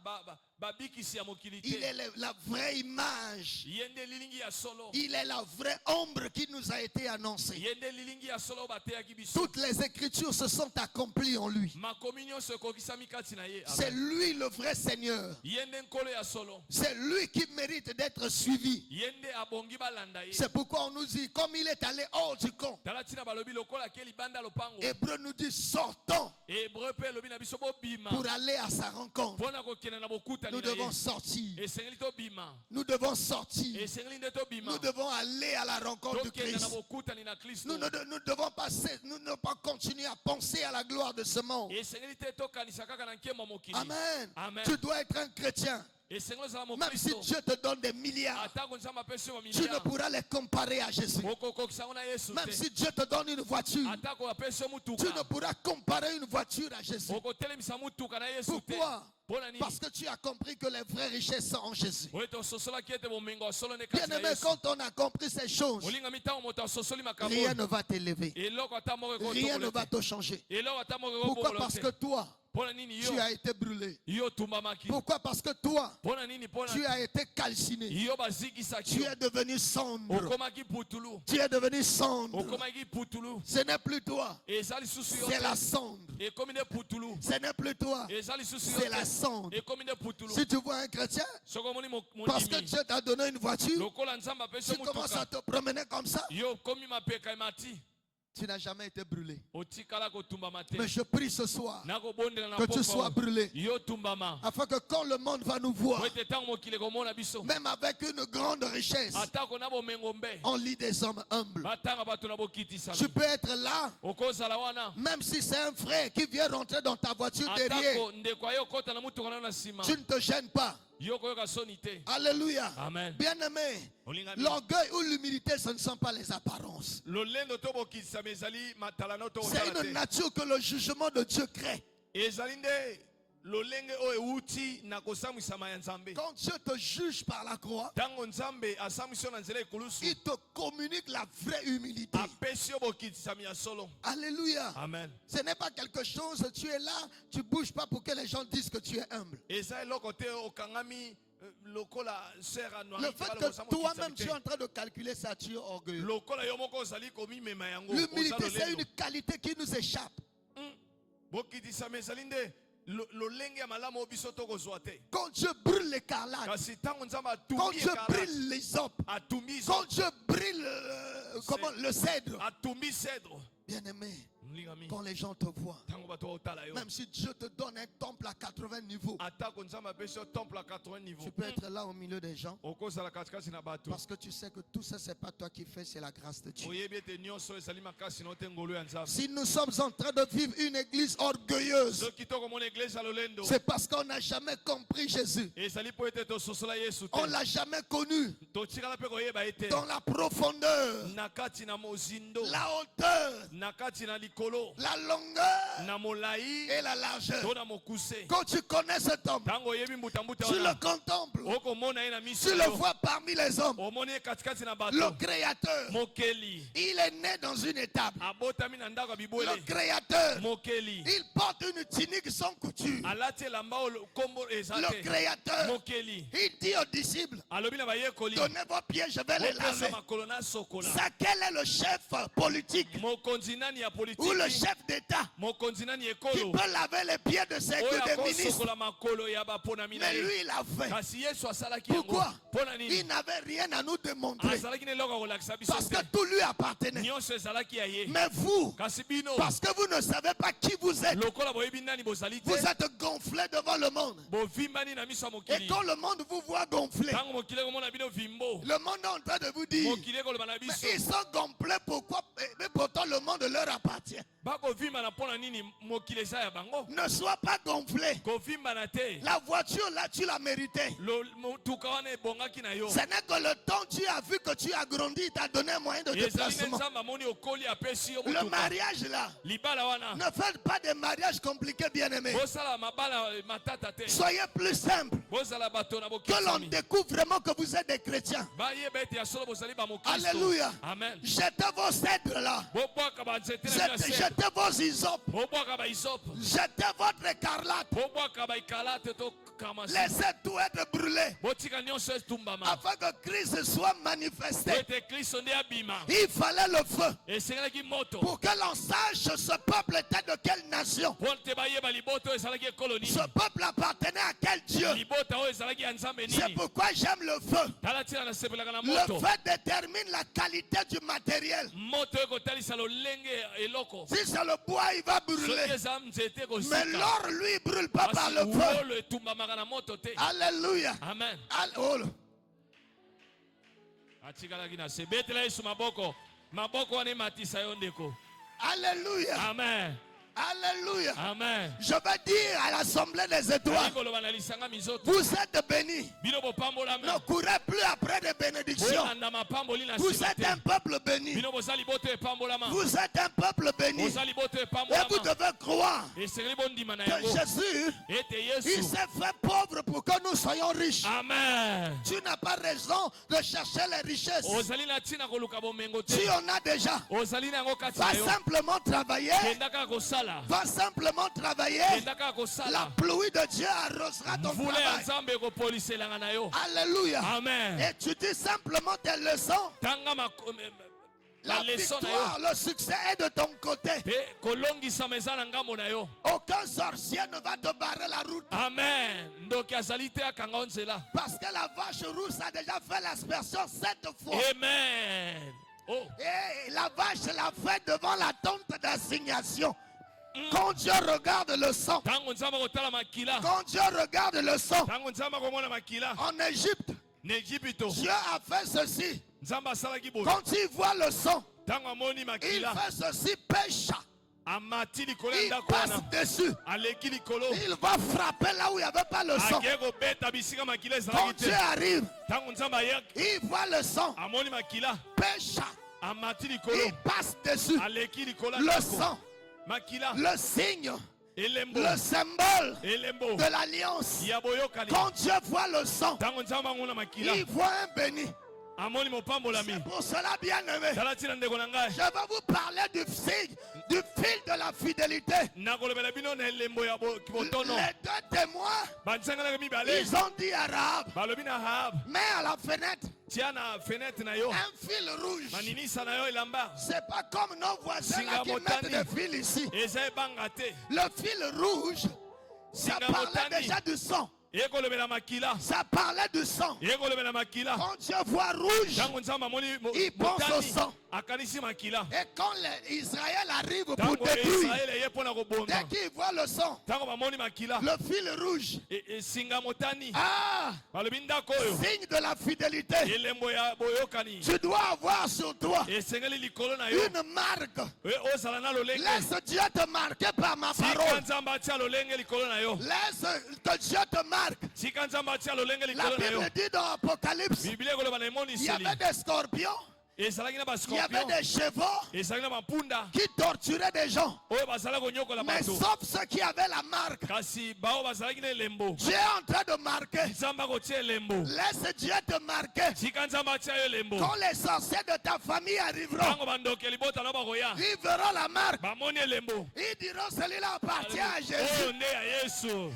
[SPEAKER 2] babikisi ya mokili
[SPEAKER 1] Il
[SPEAKER 2] te
[SPEAKER 1] est la vraie image.
[SPEAKER 2] ye nde lilingi ya solo
[SPEAKER 1] Il est la vraie ombre qui nous a été annoncée.
[SPEAKER 2] ye nde lilingi ya solo oyo bateyaki biso
[SPEAKER 1] Toutes les écritures se sont accomplies en lui.
[SPEAKER 2] makomi nyonso ekokisami kati na ye
[SPEAKER 1] C'est
[SPEAKER 2] Amen.
[SPEAKER 1] lui le vrai Seigneur.
[SPEAKER 2] ye nde nkolo ya solo
[SPEAKER 1] C'est lui qui mérite d'être suivi.
[SPEAKER 2] ye nde abongi balanda ye
[SPEAKER 1] C'est pourquoi on nous dit, comme il est allé hors du camp,
[SPEAKER 2] tala ntina balobi lokola ke libanda lopango
[SPEAKER 1] Hébreu nous dit, sortons
[SPEAKER 2] hébreu mpe elobi na biso bobima
[SPEAKER 1] pour aller à sa rencontre.
[SPEAKER 2] mpo na kokende na bokutani
[SPEAKER 1] Nous
[SPEAKER 2] na
[SPEAKER 1] devons
[SPEAKER 2] ye
[SPEAKER 1] sortir.
[SPEAKER 2] esengeli tobima
[SPEAKER 1] Nous devons sortir.
[SPEAKER 2] esengeli nde tobima
[SPEAKER 1] Nous devons aller à la rencontre de
[SPEAKER 2] tokende na
[SPEAKER 1] Christ.
[SPEAKER 2] bokutani na kristo
[SPEAKER 1] Nous ne devons pas, nous ne pas continuer à penser à la gloire de ce monde.
[SPEAKER 2] esengeli te tokanisa kaka na nkembo mokili
[SPEAKER 1] Amen.
[SPEAKER 2] Amen.
[SPEAKER 1] Tu dois être un chrétien.
[SPEAKER 2] esengeli ozala
[SPEAKER 1] Même si
[SPEAKER 2] mokristo
[SPEAKER 1] Dieu te donne des milliards,
[SPEAKER 2] atako nzambe apesi yo
[SPEAKER 1] tu ne
[SPEAKER 2] bamiliard
[SPEAKER 1] pourras les comparer à Jésus.
[SPEAKER 2] okokokisa ngo na yesu
[SPEAKER 1] Même
[SPEAKER 2] te
[SPEAKER 1] si Dieu te donne une voiture,
[SPEAKER 2] atako apesi yo
[SPEAKER 1] tu
[SPEAKER 2] mutuka
[SPEAKER 1] ne pourras comparer une voiture à Jésus.
[SPEAKER 2] okotelemisa mutuka na yesu te
[SPEAKER 1] Pourquoi?
[SPEAKER 2] mpo na nini
[SPEAKER 1] Parce que tu as compris que les vraies richesses sont en Jésus.
[SPEAKER 2] oyo tososolaki ete bomengo asolo nde
[SPEAKER 1] Bien
[SPEAKER 2] kati na
[SPEAKER 1] aimé,
[SPEAKER 2] yesu
[SPEAKER 1] quand on a compris ces choses,
[SPEAKER 2] olingami ntango moto asosoli makambo
[SPEAKER 1] rien
[SPEAKER 2] oyo
[SPEAKER 1] ne va t'élever.
[SPEAKER 2] eloko ata moko
[SPEAKER 1] Rien ne
[SPEAKER 2] ekotokolo
[SPEAKER 1] va
[SPEAKER 2] te
[SPEAKER 1] te changer.
[SPEAKER 2] eloko ata moko
[SPEAKER 1] Pourquoi?
[SPEAKER 2] ekokokolo
[SPEAKER 1] Parce
[SPEAKER 2] te
[SPEAKER 1] que toi,
[SPEAKER 2] mpo na nini
[SPEAKER 1] tu as été brûlé.
[SPEAKER 2] yo tumbamaki
[SPEAKER 1] Pourquoi? Parce que toi,
[SPEAKER 2] mpo na nini mpo
[SPEAKER 1] tu
[SPEAKER 2] na
[SPEAKER 1] as été calciné.
[SPEAKER 2] yo bazikisaki
[SPEAKER 1] Tu
[SPEAKER 2] yo
[SPEAKER 1] es devenu sombre.
[SPEAKER 2] okomaki putulu
[SPEAKER 1] Tu es devenu sombre.
[SPEAKER 2] okomaki putulu
[SPEAKER 1] Ce n'est plus toi,
[SPEAKER 2] eza lisusu yo
[SPEAKER 1] c'est
[SPEAKER 2] te
[SPEAKER 1] la cendre.
[SPEAKER 2] ekomi nde putulu
[SPEAKER 1] Ce n'est plus toi,
[SPEAKER 2] eza lisusu
[SPEAKER 1] c'est
[SPEAKER 2] yo
[SPEAKER 1] la
[SPEAKER 2] te
[SPEAKER 1] cendre.
[SPEAKER 2] ekomi nde putulu
[SPEAKER 1] Si tu vois un chrétien,
[SPEAKER 2] soki omoni
[SPEAKER 1] parce que
[SPEAKER 2] mondimi
[SPEAKER 1] Dieu t'a donné une voiture,
[SPEAKER 2] lokola nzambe apesi
[SPEAKER 1] tu commences à
[SPEAKER 2] motuka
[SPEAKER 1] te promener comme ça,
[SPEAKER 2] yo komi mapeka emati
[SPEAKER 1] tu n'as jamais été brûlé.
[SPEAKER 2] otikala kotumbama te
[SPEAKER 1] Mais je prie ce soir
[SPEAKER 2] nakobondela na
[SPEAKER 1] que tu sois
[SPEAKER 2] pokwa
[SPEAKER 1] brûlé,
[SPEAKER 2] yo tumbama
[SPEAKER 1] afin que quand le monde va nous voir,
[SPEAKER 2] po ete ntango mokili ekomona biso
[SPEAKER 1] même avec une grande richesse,
[SPEAKER 2] atako na bomengo mbe
[SPEAKER 1] on lit des hommes humbles.
[SPEAKER 2] batanga bato na bokitisana
[SPEAKER 1] Tu peux être là,
[SPEAKER 2] okozala wana
[SPEAKER 1] même si c'est un frère qui vient rentrer dans ta voiture derrière,
[SPEAKER 2] atako ndeko aye okota na mutuka nano na nsima
[SPEAKER 1] tu ne te gênes pas.
[SPEAKER 2] yo koyoka soni te
[SPEAKER 1] Alléluia.
[SPEAKER 2] amen
[SPEAKER 1] Bien-aimé,
[SPEAKER 2] olingami
[SPEAKER 1] l'orgueil ou l'humilité, ce ne sont pas les apparences.
[SPEAKER 2] lolendo to bokisama ezali matalano to
[SPEAKER 1] C'est
[SPEAKER 2] otala
[SPEAKER 1] une
[SPEAKER 2] te
[SPEAKER 1] nature que le jugement de Dieu crée.
[SPEAKER 2] ezali nde lolenge oyo ewuti na kosambwisama ya nzambe
[SPEAKER 1] Quand Dieu te juge par la croix,
[SPEAKER 2] ntango nzambe asambwisi yo na nzela ekulusu
[SPEAKER 1] il te communique la vraie humilité.
[SPEAKER 2] apesi yo bokitisami ya solo
[SPEAKER 1] Alléluia.
[SPEAKER 2] amen
[SPEAKER 1] Ce n'est pas quelque chose, tu es là, tu bouges pas pour que les gens disent que tu es humble.
[SPEAKER 2] eza eloko te okangami lokola ser
[SPEAKER 1] Le fait que toi-même tu es en train de calculer ça, tu es orgueilleux.
[SPEAKER 2] lokola yo moko ozali komimema yango
[SPEAKER 1] L'humilité,
[SPEAKER 2] oza
[SPEAKER 1] c'est
[SPEAKER 2] lolendo.
[SPEAKER 1] une qualité qui nous échappe.
[SPEAKER 2] bokitisami ezali nde lolenge ya malamu oyo biso tokozwa te
[SPEAKER 1] Quand Dieu brûle l'écarlate,
[SPEAKER 2] kasi ntango nzambe
[SPEAKER 1] quand
[SPEAKER 2] atumbi
[SPEAKER 1] Dieu
[SPEAKER 2] ekarate,
[SPEAKER 1] brûle les hommes,
[SPEAKER 2] atumbi
[SPEAKER 1] quand Dieu brûle le cèdre,
[SPEAKER 2] atumbi cèdre
[SPEAKER 1] bien-aimé,
[SPEAKER 2] mlingami
[SPEAKER 1] quand les gens te voient,
[SPEAKER 2] ntango bato baotala yo
[SPEAKER 1] même si Dieu te donne un temple à 80 niveaux,
[SPEAKER 2] atako nzambe apesi yo temple à 80 niveaux
[SPEAKER 1] tu peux être là au milieu des gens
[SPEAKER 2] okozala katikati na bato
[SPEAKER 1] parce que tu sais que tout ça, c'est pas toi qui fais, c'est la grâce de Dieu.
[SPEAKER 2] oyebi ete nyonso ezali makasi na te ngolu ya nzambe
[SPEAKER 1] Si nous sommes en train de vivre une église orgueilleuse,
[SPEAKER 2] soki tokomona eglise ya lolendo
[SPEAKER 1] c'est parce qu'on n'a jamais compris Jésus.
[SPEAKER 2] ezali mpo ete tososola yesu
[SPEAKER 1] On
[SPEAKER 2] te
[SPEAKER 1] l'a jamais connu
[SPEAKER 2] totikala mpe koyeba ye te
[SPEAKER 1] dans la profondeur,
[SPEAKER 2] na kati na mozindo
[SPEAKER 1] la hauteur,
[SPEAKER 2] na kati na likolo likolo
[SPEAKER 1] la longueur
[SPEAKER 2] na molai
[SPEAKER 1] et la largeur.
[SPEAKER 2] to na mokuse.
[SPEAKER 1] Quand tu connais cet homme,
[SPEAKER 2] Tango yebi mbutambuta
[SPEAKER 1] tu le
[SPEAKER 2] wana
[SPEAKER 1] contemples,
[SPEAKER 2] okomona ye na miso
[SPEAKER 1] tu
[SPEAKER 2] na
[SPEAKER 1] le
[SPEAKER 2] yo.
[SPEAKER 1] vois parmi les hommes.
[SPEAKER 2] Omoni ye katikati na
[SPEAKER 1] Le
[SPEAKER 2] bato
[SPEAKER 1] Créateur,
[SPEAKER 2] mokeli
[SPEAKER 1] il est né dans une étable.
[SPEAKER 2] abotami na ndako ya
[SPEAKER 1] Le
[SPEAKER 2] bibwele
[SPEAKER 1] Créateur,
[SPEAKER 2] mokeli
[SPEAKER 1] il porte une tunique sans couture.
[SPEAKER 2] alati elamba oyo kombo eza
[SPEAKER 1] Le
[SPEAKER 2] te
[SPEAKER 1] Créateur,
[SPEAKER 2] mokeli
[SPEAKER 1] il dit aux disciples,
[SPEAKER 2] alobi na bayekoli
[SPEAKER 1] donnez vos pieds, je vais les
[SPEAKER 2] opesa
[SPEAKER 1] laver.
[SPEAKER 2] makolo na sokola.
[SPEAKER 1] Ça, quel est le chef politique
[SPEAKER 2] Mokonzi nani ya
[SPEAKER 1] ou le
[SPEAKER 2] politiki
[SPEAKER 1] chef d'État
[SPEAKER 2] mokonzi nani
[SPEAKER 1] qui
[SPEAKER 2] ekolo
[SPEAKER 1] peut laver les pieds de ses
[SPEAKER 2] oyo
[SPEAKER 1] des ministres?
[SPEAKER 2] akosokola makolo ya baponami na
[SPEAKER 1] Mais
[SPEAKER 2] ye.
[SPEAKER 1] lui, il a fait.
[SPEAKER 2] Kasi yesu asalaki yango
[SPEAKER 1] Pourquoi?
[SPEAKER 2] mpo na
[SPEAKER 1] Il
[SPEAKER 2] nini
[SPEAKER 1] n'avait rien à nous démontrer
[SPEAKER 2] azalaki na eloko ya kolakisa biso
[SPEAKER 1] parce
[SPEAKER 2] te
[SPEAKER 1] que tout lui appartenait.
[SPEAKER 2] nyonso ezalaki ya ye.
[SPEAKER 1] Mais vous,
[SPEAKER 2] Kasi bino
[SPEAKER 1] parce que vous ne savez pas qui vous êtes,
[SPEAKER 2] lokola boyebi nani bozali
[SPEAKER 1] vous
[SPEAKER 2] te
[SPEAKER 1] êtes gonflé devant le monde.
[SPEAKER 2] bovimbani na miso ya
[SPEAKER 1] Et
[SPEAKER 2] mokili.
[SPEAKER 1] quand le monde vous voit gonflé,
[SPEAKER 2] Ntango mokili ekomona bino vimbo
[SPEAKER 1] le monde est en train de vous dire,
[SPEAKER 2] mokili ekoloba na
[SPEAKER 1] mais
[SPEAKER 2] biso
[SPEAKER 1] ils sont gonflés, pourquoi? Mais pourtant le monde leur appartient.
[SPEAKER 2] bakovimba na mpo na nini mokili eza ya bango.
[SPEAKER 1] Ne sois pas gonflé.
[SPEAKER 2] Kovimba na te
[SPEAKER 1] La voiture là, tu l'as méritée.
[SPEAKER 2] motuka wana ebongaki na yo.
[SPEAKER 1] Ce n'est que le temps tu as vu que tu as grandi, il t'a donné un moyen de
[SPEAKER 2] ezali nde
[SPEAKER 1] déplacement.
[SPEAKER 2] nzambe amoni okoli apesi yo
[SPEAKER 1] Le
[SPEAKER 2] motuka.
[SPEAKER 1] mariage là,
[SPEAKER 2] Libala wana
[SPEAKER 1] ne faites pas de mariage compliqué, bien-aimé.
[SPEAKER 2] bosala mabala matata te
[SPEAKER 1] Soyez plus simple.
[SPEAKER 2] bozala bato na
[SPEAKER 1] Que l'on
[SPEAKER 2] bokesami
[SPEAKER 1] découvre vraiment que vous êtes des chrétiens.
[SPEAKER 2] bayeba ete ya solo bozali bamokristo.
[SPEAKER 1] Alléluia.
[SPEAKER 2] Amen.
[SPEAKER 1] Jetez vos cèdres là.
[SPEAKER 2] bobwaka banzete na bino ya se
[SPEAKER 1] Jetez vos isopes.
[SPEAKER 2] bobwaka baisope
[SPEAKER 1] Jetez votre écarlate.
[SPEAKER 2] bobwaka baikalate to kamasi
[SPEAKER 1] Laissez tout être brûlé.
[SPEAKER 2] botika nyonso etumbama
[SPEAKER 1] Afin que Christ soit manifesté.
[SPEAKER 2] ete kristo nde abima
[SPEAKER 1] Il fallait le feu.
[SPEAKER 2] esengelaki moto
[SPEAKER 1] Pour que l'on sache ce peuple était de quelle nation.
[SPEAKER 2] mpo te bayeba libota oyo ezalaki ekolo nini
[SPEAKER 1] Ce peuple appartenait à quel Dieu.
[SPEAKER 2] libota oyo ezalaki ya nzambe
[SPEAKER 1] C'est
[SPEAKER 2] nini.
[SPEAKER 1] pourquoi j'aime le feu.
[SPEAKER 2] Tala ntina nasepelaka na
[SPEAKER 1] Le
[SPEAKER 2] moto
[SPEAKER 1] feu détermine la qualité du matériel.
[SPEAKER 2] moto ekotalisa lolenge eloko
[SPEAKER 1] Si c'est le bois, il va
[SPEAKER 2] soki
[SPEAKER 1] brûler.
[SPEAKER 2] eza nzete
[SPEAKER 1] Mais
[SPEAKER 2] kosika
[SPEAKER 1] l'or, lui, il brûle pas par
[SPEAKER 2] kasi
[SPEAKER 1] le feu.
[SPEAKER 2] wolo etumbamaka na moto te.
[SPEAKER 1] Alléluia.
[SPEAKER 2] Amen.
[SPEAKER 1] Oh.
[SPEAKER 2] atikalaki na se betela yesu maboko maboko wana ematisa yo ndeko.
[SPEAKER 1] Alléluia.
[SPEAKER 2] Amen.
[SPEAKER 1] Alléluia.
[SPEAKER 2] Amen.
[SPEAKER 1] Je vais dire à l'Assemblée des étoiles,
[SPEAKER 2] Ali koloba na lisanga mizoto
[SPEAKER 1] vous êtes bénis.
[SPEAKER 2] bino bopambolami
[SPEAKER 1] Ne courez plus après des bénédictions.
[SPEAKER 2] bolanda mapamboli na
[SPEAKER 1] Vous
[SPEAKER 2] nsima
[SPEAKER 1] êtes
[SPEAKER 2] te.
[SPEAKER 1] un peuple béni.
[SPEAKER 2] bino bozali boto epambolama
[SPEAKER 1] Vous êtes un peuple béni.
[SPEAKER 2] bozali boto
[SPEAKER 1] Et vous
[SPEAKER 2] epambolama
[SPEAKER 1] devez croire
[SPEAKER 2] esengeli bondima na
[SPEAKER 1] que
[SPEAKER 2] yango
[SPEAKER 1] Jésus,
[SPEAKER 2] ete
[SPEAKER 1] il
[SPEAKER 2] yesu.
[SPEAKER 1] s'est fait pauvre pour que nous soyons riches.
[SPEAKER 2] Amen.
[SPEAKER 1] Tu n'as pas raison de chercher les richesses.
[SPEAKER 2] ozali na ntina koluka bomengo te
[SPEAKER 1] Tu en as déjà.
[SPEAKER 2] ozali na yango kati
[SPEAKER 1] Va
[SPEAKER 2] na yo
[SPEAKER 1] simplement travailler.
[SPEAKER 2] kenda kaka kosala
[SPEAKER 1] Va simplement travailler.
[SPEAKER 2] kenda kaka
[SPEAKER 1] La
[SPEAKER 2] kosala
[SPEAKER 1] pluie de Dieu arrosera ton
[SPEAKER 2] mvula ya
[SPEAKER 1] travail.
[SPEAKER 2] nzambe ekopoliselanga na yo.
[SPEAKER 1] Alléluia.
[SPEAKER 2] Amen.
[SPEAKER 1] Et tu dis simplement tes leçons.
[SPEAKER 2] tanga
[SPEAKER 1] La
[SPEAKER 2] baleson na
[SPEAKER 1] victoire,
[SPEAKER 2] yo
[SPEAKER 1] le succès est de ton côté.
[SPEAKER 2] mpe kolongisama eza na ngambo na yo.
[SPEAKER 1] Aucun sorcier ne va te barrer la route.
[SPEAKER 2] Amen. ndoki azali te akanga yo nzela.
[SPEAKER 1] Parce que la vache rousse a déjà fait l'aspersion 7 fois.
[SPEAKER 2] Amen. Oh.
[SPEAKER 1] Et la vache l'a fait devant la tente d'assignation. Quand Dieu regarde le sang,
[SPEAKER 2] ntango nzambe akotala makila
[SPEAKER 1] quand Dieu regarde le sang,
[SPEAKER 2] ntango nzambe akomona makila
[SPEAKER 1] en Égypte,
[SPEAKER 2] na Ejipito
[SPEAKER 1] Dieu a fait ceci.
[SPEAKER 2] nzambe asalaki boye
[SPEAKER 1] Quand il voit le sang,
[SPEAKER 2] ntango amoni
[SPEAKER 1] il
[SPEAKER 2] makila
[SPEAKER 1] fait ceci, pêche.
[SPEAKER 2] amati likolo ya
[SPEAKER 1] Il
[SPEAKER 2] ndako
[SPEAKER 1] passe
[SPEAKER 2] wana
[SPEAKER 1] dessus.
[SPEAKER 2] aleki likolo
[SPEAKER 1] Il va frapper là où il n'y avait pas le sang.
[SPEAKER 2] akei kobeta bisika makila
[SPEAKER 1] Quand
[SPEAKER 2] ezalaki
[SPEAKER 1] Dieu
[SPEAKER 2] te.
[SPEAKER 1] arrive,
[SPEAKER 2] ntango nzambe ayaki
[SPEAKER 1] il voit le sang,
[SPEAKER 2] amoni makila
[SPEAKER 1] pêche.
[SPEAKER 2] amati likolo
[SPEAKER 1] Il passe dessus.
[SPEAKER 2] aleki likolo ya
[SPEAKER 1] Le
[SPEAKER 2] ndako
[SPEAKER 1] sang,
[SPEAKER 2] makila
[SPEAKER 1] le signe,
[SPEAKER 2] elembo
[SPEAKER 1] le symbole
[SPEAKER 2] elembo
[SPEAKER 1] de l'alliance.
[SPEAKER 2] ya boyokani.
[SPEAKER 1] Quand Dieu voit le sang,
[SPEAKER 2] ntango nzambe angona makila
[SPEAKER 1] il voit un béni.
[SPEAKER 2] amoni mopambolami.
[SPEAKER 1] C'est pour cela, bien-aimé,
[SPEAKER 2] tala ntina ndeko na ngai
[SPEAKER 1] je vais vous parler du fil de la fidélité.
[SPEAKER 2] nakolobela bino na elembo ya botono.
[SPEAKER 1] Les deux témoins,
[SPEAKER 2] bandisanganaka mibale
[SPEAKER 1] ils ont dit à Rahab,
[SPEAKER 2] balobi na Rahab
[SPEAKER 1] mets à la fenêtre
[SPEAKER 2] tia na fenêtre na yo
[SPEAKER 1] un fil rouge.
[SPEAKER 2] maninisa na yo elamba
[SPEAKER 1] C'est pas comme nos voisins là qui
[SPEAKER 2] Singa
[SPEAKER 1] mettent
[SPEAKER 2] motani.
[SPEAKER 1] des fils ici.
[SPEAKER 2] eza ebanga te.
[SPEAKER 1] Le fil rouge, ça
[SPEAKER 2] Singa
[SPEAKER 1] parlait
[SPEAKER 2] motani.
[SPEAKER 1] déjà du sang.
[SPEAKER 2] ekolobela makila
[SPEAKER 1] Ça parlait du sang.
[SPEAKER 2] ekolobela makila.
[SPEAKER 1] Quand Dieu voit rouge,
[SPEAKER 2] ntango nzambe amoni
[SPEAKER 1] Il pense au
[SPEAKER 2] motani
[SPEAKER 1] sang.
[SPEAKER 2] akanisi makila.
[SPEAKER 1] et quand Israël arrive pour
[SPEAKER 2] ntango
[SPEAKER 1] détruire,
[SPEAKER 2] israele eye mpona kobonda
[SPEAKER 1] dès qu'il voit le sang,
[SPEAKER 2] ntango bamoni makila
[SPEAKER 1] le fil rouge,
[SPEAKER 2] esinga motani
[SPEAKER 1] ah,
[SPEAKER 2] balobi ndako oyo
[SPEAKER 1] signe de la fidélité,
[SPEAKER 2] elembo ya boyokani
[SPEAKER 1] tu dois avoir sur toi
[SPEAKER 2] esengeli likolo na yo
[SPEAKER 1] une marque.
[SPEAKER 2] ozala na lolenge.
[SPEAKER 1] Laisse Dieu te marquer par ma
[SPEAKER 2] tika
[SPEAKER 1] parole.
[SPEAKER 2] nzambe atia lolenge likolo na yo.
[SPEAKER 1] Laisse que Dieu te marque.
[SPEAKER 2] tika nzambe atia lolenge
[SPEAKER 1] La
[SPEAKER 2] likolo na yo.
[SPEAKER 1] Bible dit dans Apocalypse,
[SPEAKER 2] biblia ekoloba na
[SPEAKER 1] il y
[SPEAKER 2] emoniseli
[SPEAKER 1] avait des scorpions
[SPEAKER 2] ezalaki na
[SPEAKER 1] Il y avait
[SPEAKER 2] bascorpion
[SPEAKER 1] des chevaux
[SPEAKER 2] ezalaki na bampunda
[SPEAKER 1] qui torturaient des gens.
[SPEAKER 2] oyo bazalaki konyokola
[SPEAKER 1] Mais
[SPEAKER 2] bato
[SPEAKER 1] sauf ceux qui avaient la marque.
[SPEAKER 2] kasi bao bazalaki na elembo
[SPEAKER 1] Dieu est en train de marquer.
[SPEAKER 2] nzambe akotia elembo
[SPEAKER 1] Laisse Dieu te marquer.
[SPEAKER 2] tika nzambe atia yo elembo
[SPEAKER 1] Quand les sorciers de ta famille arriveront,
[SPEAKER 2] ntango bandoki ya libota na bakoya
[SPEAKER 1] ils verront la marque.
[SPEAKER 2] bamoni elembo
[SPEAKER 1] Ils diront celui-là appartient à
[SPEAKER 2] oyo
[SPEAKER 1] Jésus.
[SPEAKER 2] nde ya yesu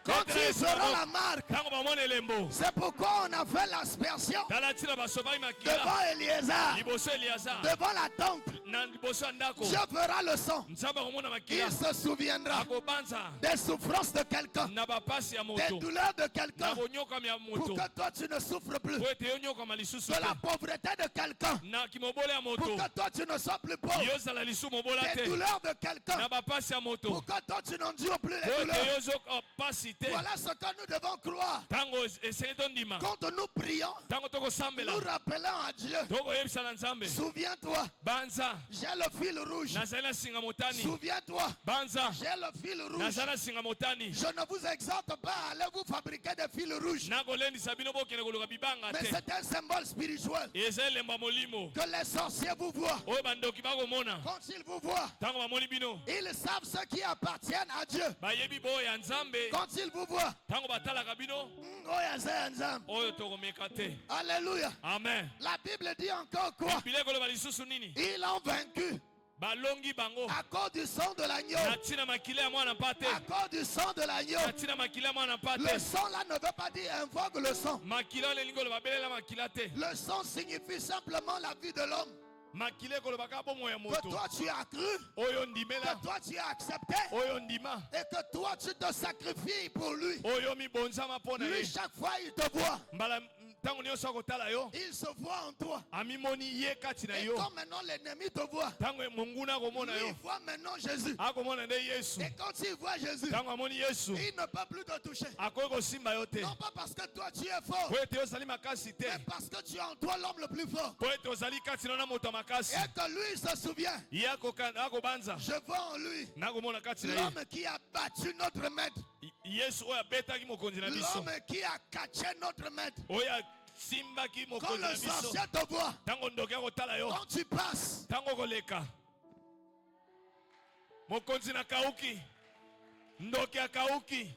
[SPEAKER 1] Quand ils verront la marque,
[SPEAKER 2] ntango bamoni elembo
[SPEAKER 1] c'est pourquoi on a fait l'aspersion
[SPEAKER 2] tala ntina basobaki makila
[SPEAKER 1] devant Éliézer,
[SPEAKER 2] liboso ya eliazar
[SPEAKER 1] devant la tente.
[SPEAKER 2] na liboso ya ndako
[SPEAKER 1] Dieu fera le sang.
[SPEAKER 2] nzambe akomona makila
[SPEAKER 1] Il se souviendra
[SPEAKER 2] akobanza
[SPEAKER 1] des souffrances de quelqu'un,
[SPEAKER 2] na bapasi ya
[SPEAKER 1] des
[SPEAKER 2] moto
[SPEAKER 1] douleurs de
[SPEAKER 2] na
[SPEAKER 1] quelqu'un,
[SPEAKER 2] konyokama ya
[SPEAKER 1] pour
[SPEAKER 2] moto
[SPEAKER 1] que toi tu ne souffres plus,
[SPEAKER 2] po ete yo nyokama lisusu
[SPEAKER 1] de la
[SPEAKER 2] te
[SPEAKER 1] pauvreté de quelqu'un,
[SPEAKER 2] na kimobole ya
[SPEAKER 1] pour
[SPEAKER 2] moto
[SPEAKER 1] que toi tu ne sois plus pauvre,
[SPEAKER 2] yo ozala lisu mobola
[SPEAKER 1] des
[SPEAKER 2] te
[SPEAKER 1] douleurs de quelqu'un,
[SPEAKER 2] na bapasi ya moto
[SPEAKER 1] pour que toi tu n'endures plus les
[SPEAKER 2] po ete
[SPEAKER 1] douleurs.
[SPEAKER 2] yo ozopasi te
[SPEAKER 1] Voilà ce que nous devons croire.
[SPEAKER 2] ntango esengeli tondima
[SPEAKER 1] Quand nous prions,
[SPEAKER 2] ntango tokosambela
[SPEAKER 1] nous rappelons à Dieu.
[SPEAKER 2] tokoyebisa na nzambe
[SPEAKER 1] Souviens-toi,
[SPEAKER 2] banza
[SPEAKER 1] j'ai le fil rouge.
[SPEAKER 2] nazali na singa motani
[SPEAKER 1] Souviens-toi,
[SPEAKER 2] banza
[SPEAKER 1] j'ai le fil rouge.
[SPEAKER 2] nazali na singa motani
[SPEAKER 1] Je ne vous exhorte pas à aller vous fabriquer des fils rouges.
[SPEAKER 2] nakolendisa bino bokende koluka bibanga
[SPEAKER 1] Mais
[SPEAKER 2] te
[SPEAKER 1] c'est un symbole spirituel.
[SPEAKER 2] eza elembo ya molimo
[SPEAKER 1] Que les sorciers vous voient.
[SPEAKER 2] oyo bandoki bakomona
[SPEAKER 1] Quand ils vous voient,
[SPEAKER 2] ntango bamoni bino
[SPEAKER 1] ils savent ce qui appartiennent à Dieu.
[SPEAKER 2] bayebi boyo ya nzambe
[SPEAKER 1] Quand ils vous voient,
[SPEAKER 2] ntango batalaka bino
[SPEAKER 1] oya c'est ensemble.
[SPEAKER 2] oyo tokomeka te
[SPEAKER 1] Alléluia.
[SPEAKER 2] amen
[SPEAKER 1] La Bible dit encore quoi?
[SPEAKER 2] biblia ekoloba lisusu nini
[SPEAKER 1] Ils l'ont vaincu
[SPEAKER 2] balongi bango
[SPEAKER 1] à cause du sang de l'agneau.
[SPEAKER 2] na ntina makila ya mwana mpa te
[SPEAKER 1] À cause du sang de l'agneau.
[SPEAKER 2] na ntina makila ya mwana mpa
[SPEAKER 1] Le
[SPEAKER 2] te
[SPEAKER 1] sang là ne veut pas dire invoque le sang.
[SPEAKER 2] makila oyo elingi oloba belela makila te
[SPEAKER 1] Le sang signifie simplement la vie de l'homme.
[SPEAKER 2] makila ekoloba kaka bomoi ya
[SPEAKER 1] Que
[SPEAKER 2] moto
[SPEAKER 1] toi tu as cru,
[SPEAKER 2] oyo
[SPEAKER 1] que
[SPEAKER 2] ndimela
[SPEAKER 1] toi tu as accepté
[SPEAKER 2] oyo ndima
[SPEAKER 1] et que toi tu te sacrifies pour lui.
[SPEAKER 2] oyo mibonzama mpo na
[SPEAKER 1] Lui,
[SPEAKER 2] ye
[SPEAKER 1] chaque fois, il te voit.
[SPEAKER 2] mbala ntango nyonso akotala yo
[SPEAKER 1] Il se voit en toi.
[SPEAKER 2] amimoni ye kati na
[SPEAKER 1] Et
[SPEAKER 2] yo
[SPEAKER 1] quand maintenant l'ennemi te voit,
[SPEAKER 2] ntango monguna akomona
[SPEAKER 1] lui,
[SPEAKER 2] yo
[SPEAKER 1] il voit maintenant Jésus.
[SPEAKER 2] akomona nde yesu
[SPEAKER 1] Et quand il voit Jésus,
[SPEAKER 2] ntango amoni yesu
[SPEAKER 1] il ne peut plus te toucher.
[SPEAKER 2] akoki kosimba yo te
[SPEAKER 1] Non pas parce que toi tu es fort,
[SPEAKER 2] po ete ozali makasi te
[SPEAKER 1] mais parce que tu as en toi l'homme le plus fort.
[SPEAKER 2] po ete ozali kati na moto ya makasi
[SPEAKER 1] Et que lui il se souvient.
[SPEAKER 2] ye akobanza
[SPEAKER 1] Je vois en lui
[SPEAKER 2] nakomona kati na ye
[SPEAKER 1] l'homme qui a battu notre maître.
[SPEAKER 2] yesu oyo abetaki mokonzi na biso
[SPEAKER 1] L'homme qui a caché notre maître.
[SPEAKER 2] oyo asimbaki
[SPEAKER 1] Quand
[SPEAKER 2] mokonzi na
[SPEAKER 1] le
[SPEAKER 2] biso
[SPEAKER 1] sorcier te voit,
[SPEAKER 2] ntango ndoki akotala yo
[SPEAKER 1] quand tu passes,
[SPEAKER 2] ntango okoleka mokonzi na kauki ndoki akauki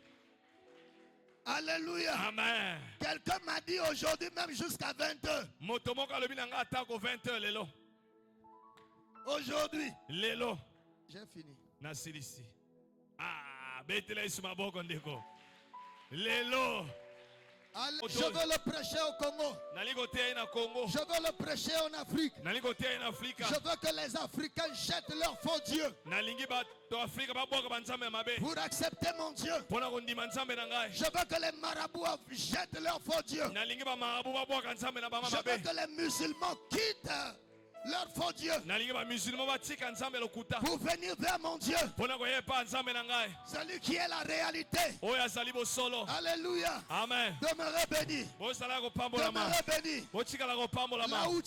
[SPEAKER 1] alléluia.
[SPEAKER 2] amen
[SPEAKER 1] Quelqu'un m'a dit aujourd'hui même jusqu'à 20h.
[SPEAKER 2] moto moko alobi na ngai atako 20h lelo
[SPEAKER 1] Aujourd'hui,
[SPEAKER 2] lelo
[SPEAKER 1] j'ai fini.
[SPEAKER 2] nasilisi betela yesu maboko ndeko lelo
[SPEAKER 1] Je veux le prêcher au Congo.
[SPEAKER 2] nali koteya ye na congo
[SPEAKER 1] Je veux le prêcher en Afrique.
[SPEAKER 2] nali koteya ye na afrika
[SPEAKER 1] Je veux que les Africains jettent leur faux Dieu
[SPEAKER 2] nalingi bato afrika babwaka banzambe ya mabe
[SPEAKER 1] pour accepter mon Dieu.
[SPEAKER 2] mpo na kondima nzambe na ngai
[SPEAKER 1] Je veux que les marabouts jettent leur faux Dieu.
[SPEAKER 2] nalingi bamarabu babwaka nzambe na bama
[SPEAKER 1] Je veux
[SPEAKER 2] mabe
[SPEAKER 1] que les musulmans quittent leur faux Dieu
[SPEAKER 2] nalingi bamusulma batika nzambe lokuta
[SPEAKER 1] pour venir vers mon Dieu.
[SPEAKER 2] mpo na koyepa nzambe na ngai
[SPEAKER 1] Celui qui est la réalité.
[SPEAKER 2] oyo azali bosolo
[SPEAKER 1] Alléluia.
[SPEAKER 2] amen
[SPEAKER 1] Demeurez bénis.
[SPEAKER 2] bozala kopambolama
[SPEAKER 1] Demeurez bénis.
[SPEAKER 2] botikala
[SPEAKER 1] Là
[SPEAKER 2] kopambolama
[SPEAKER 1] où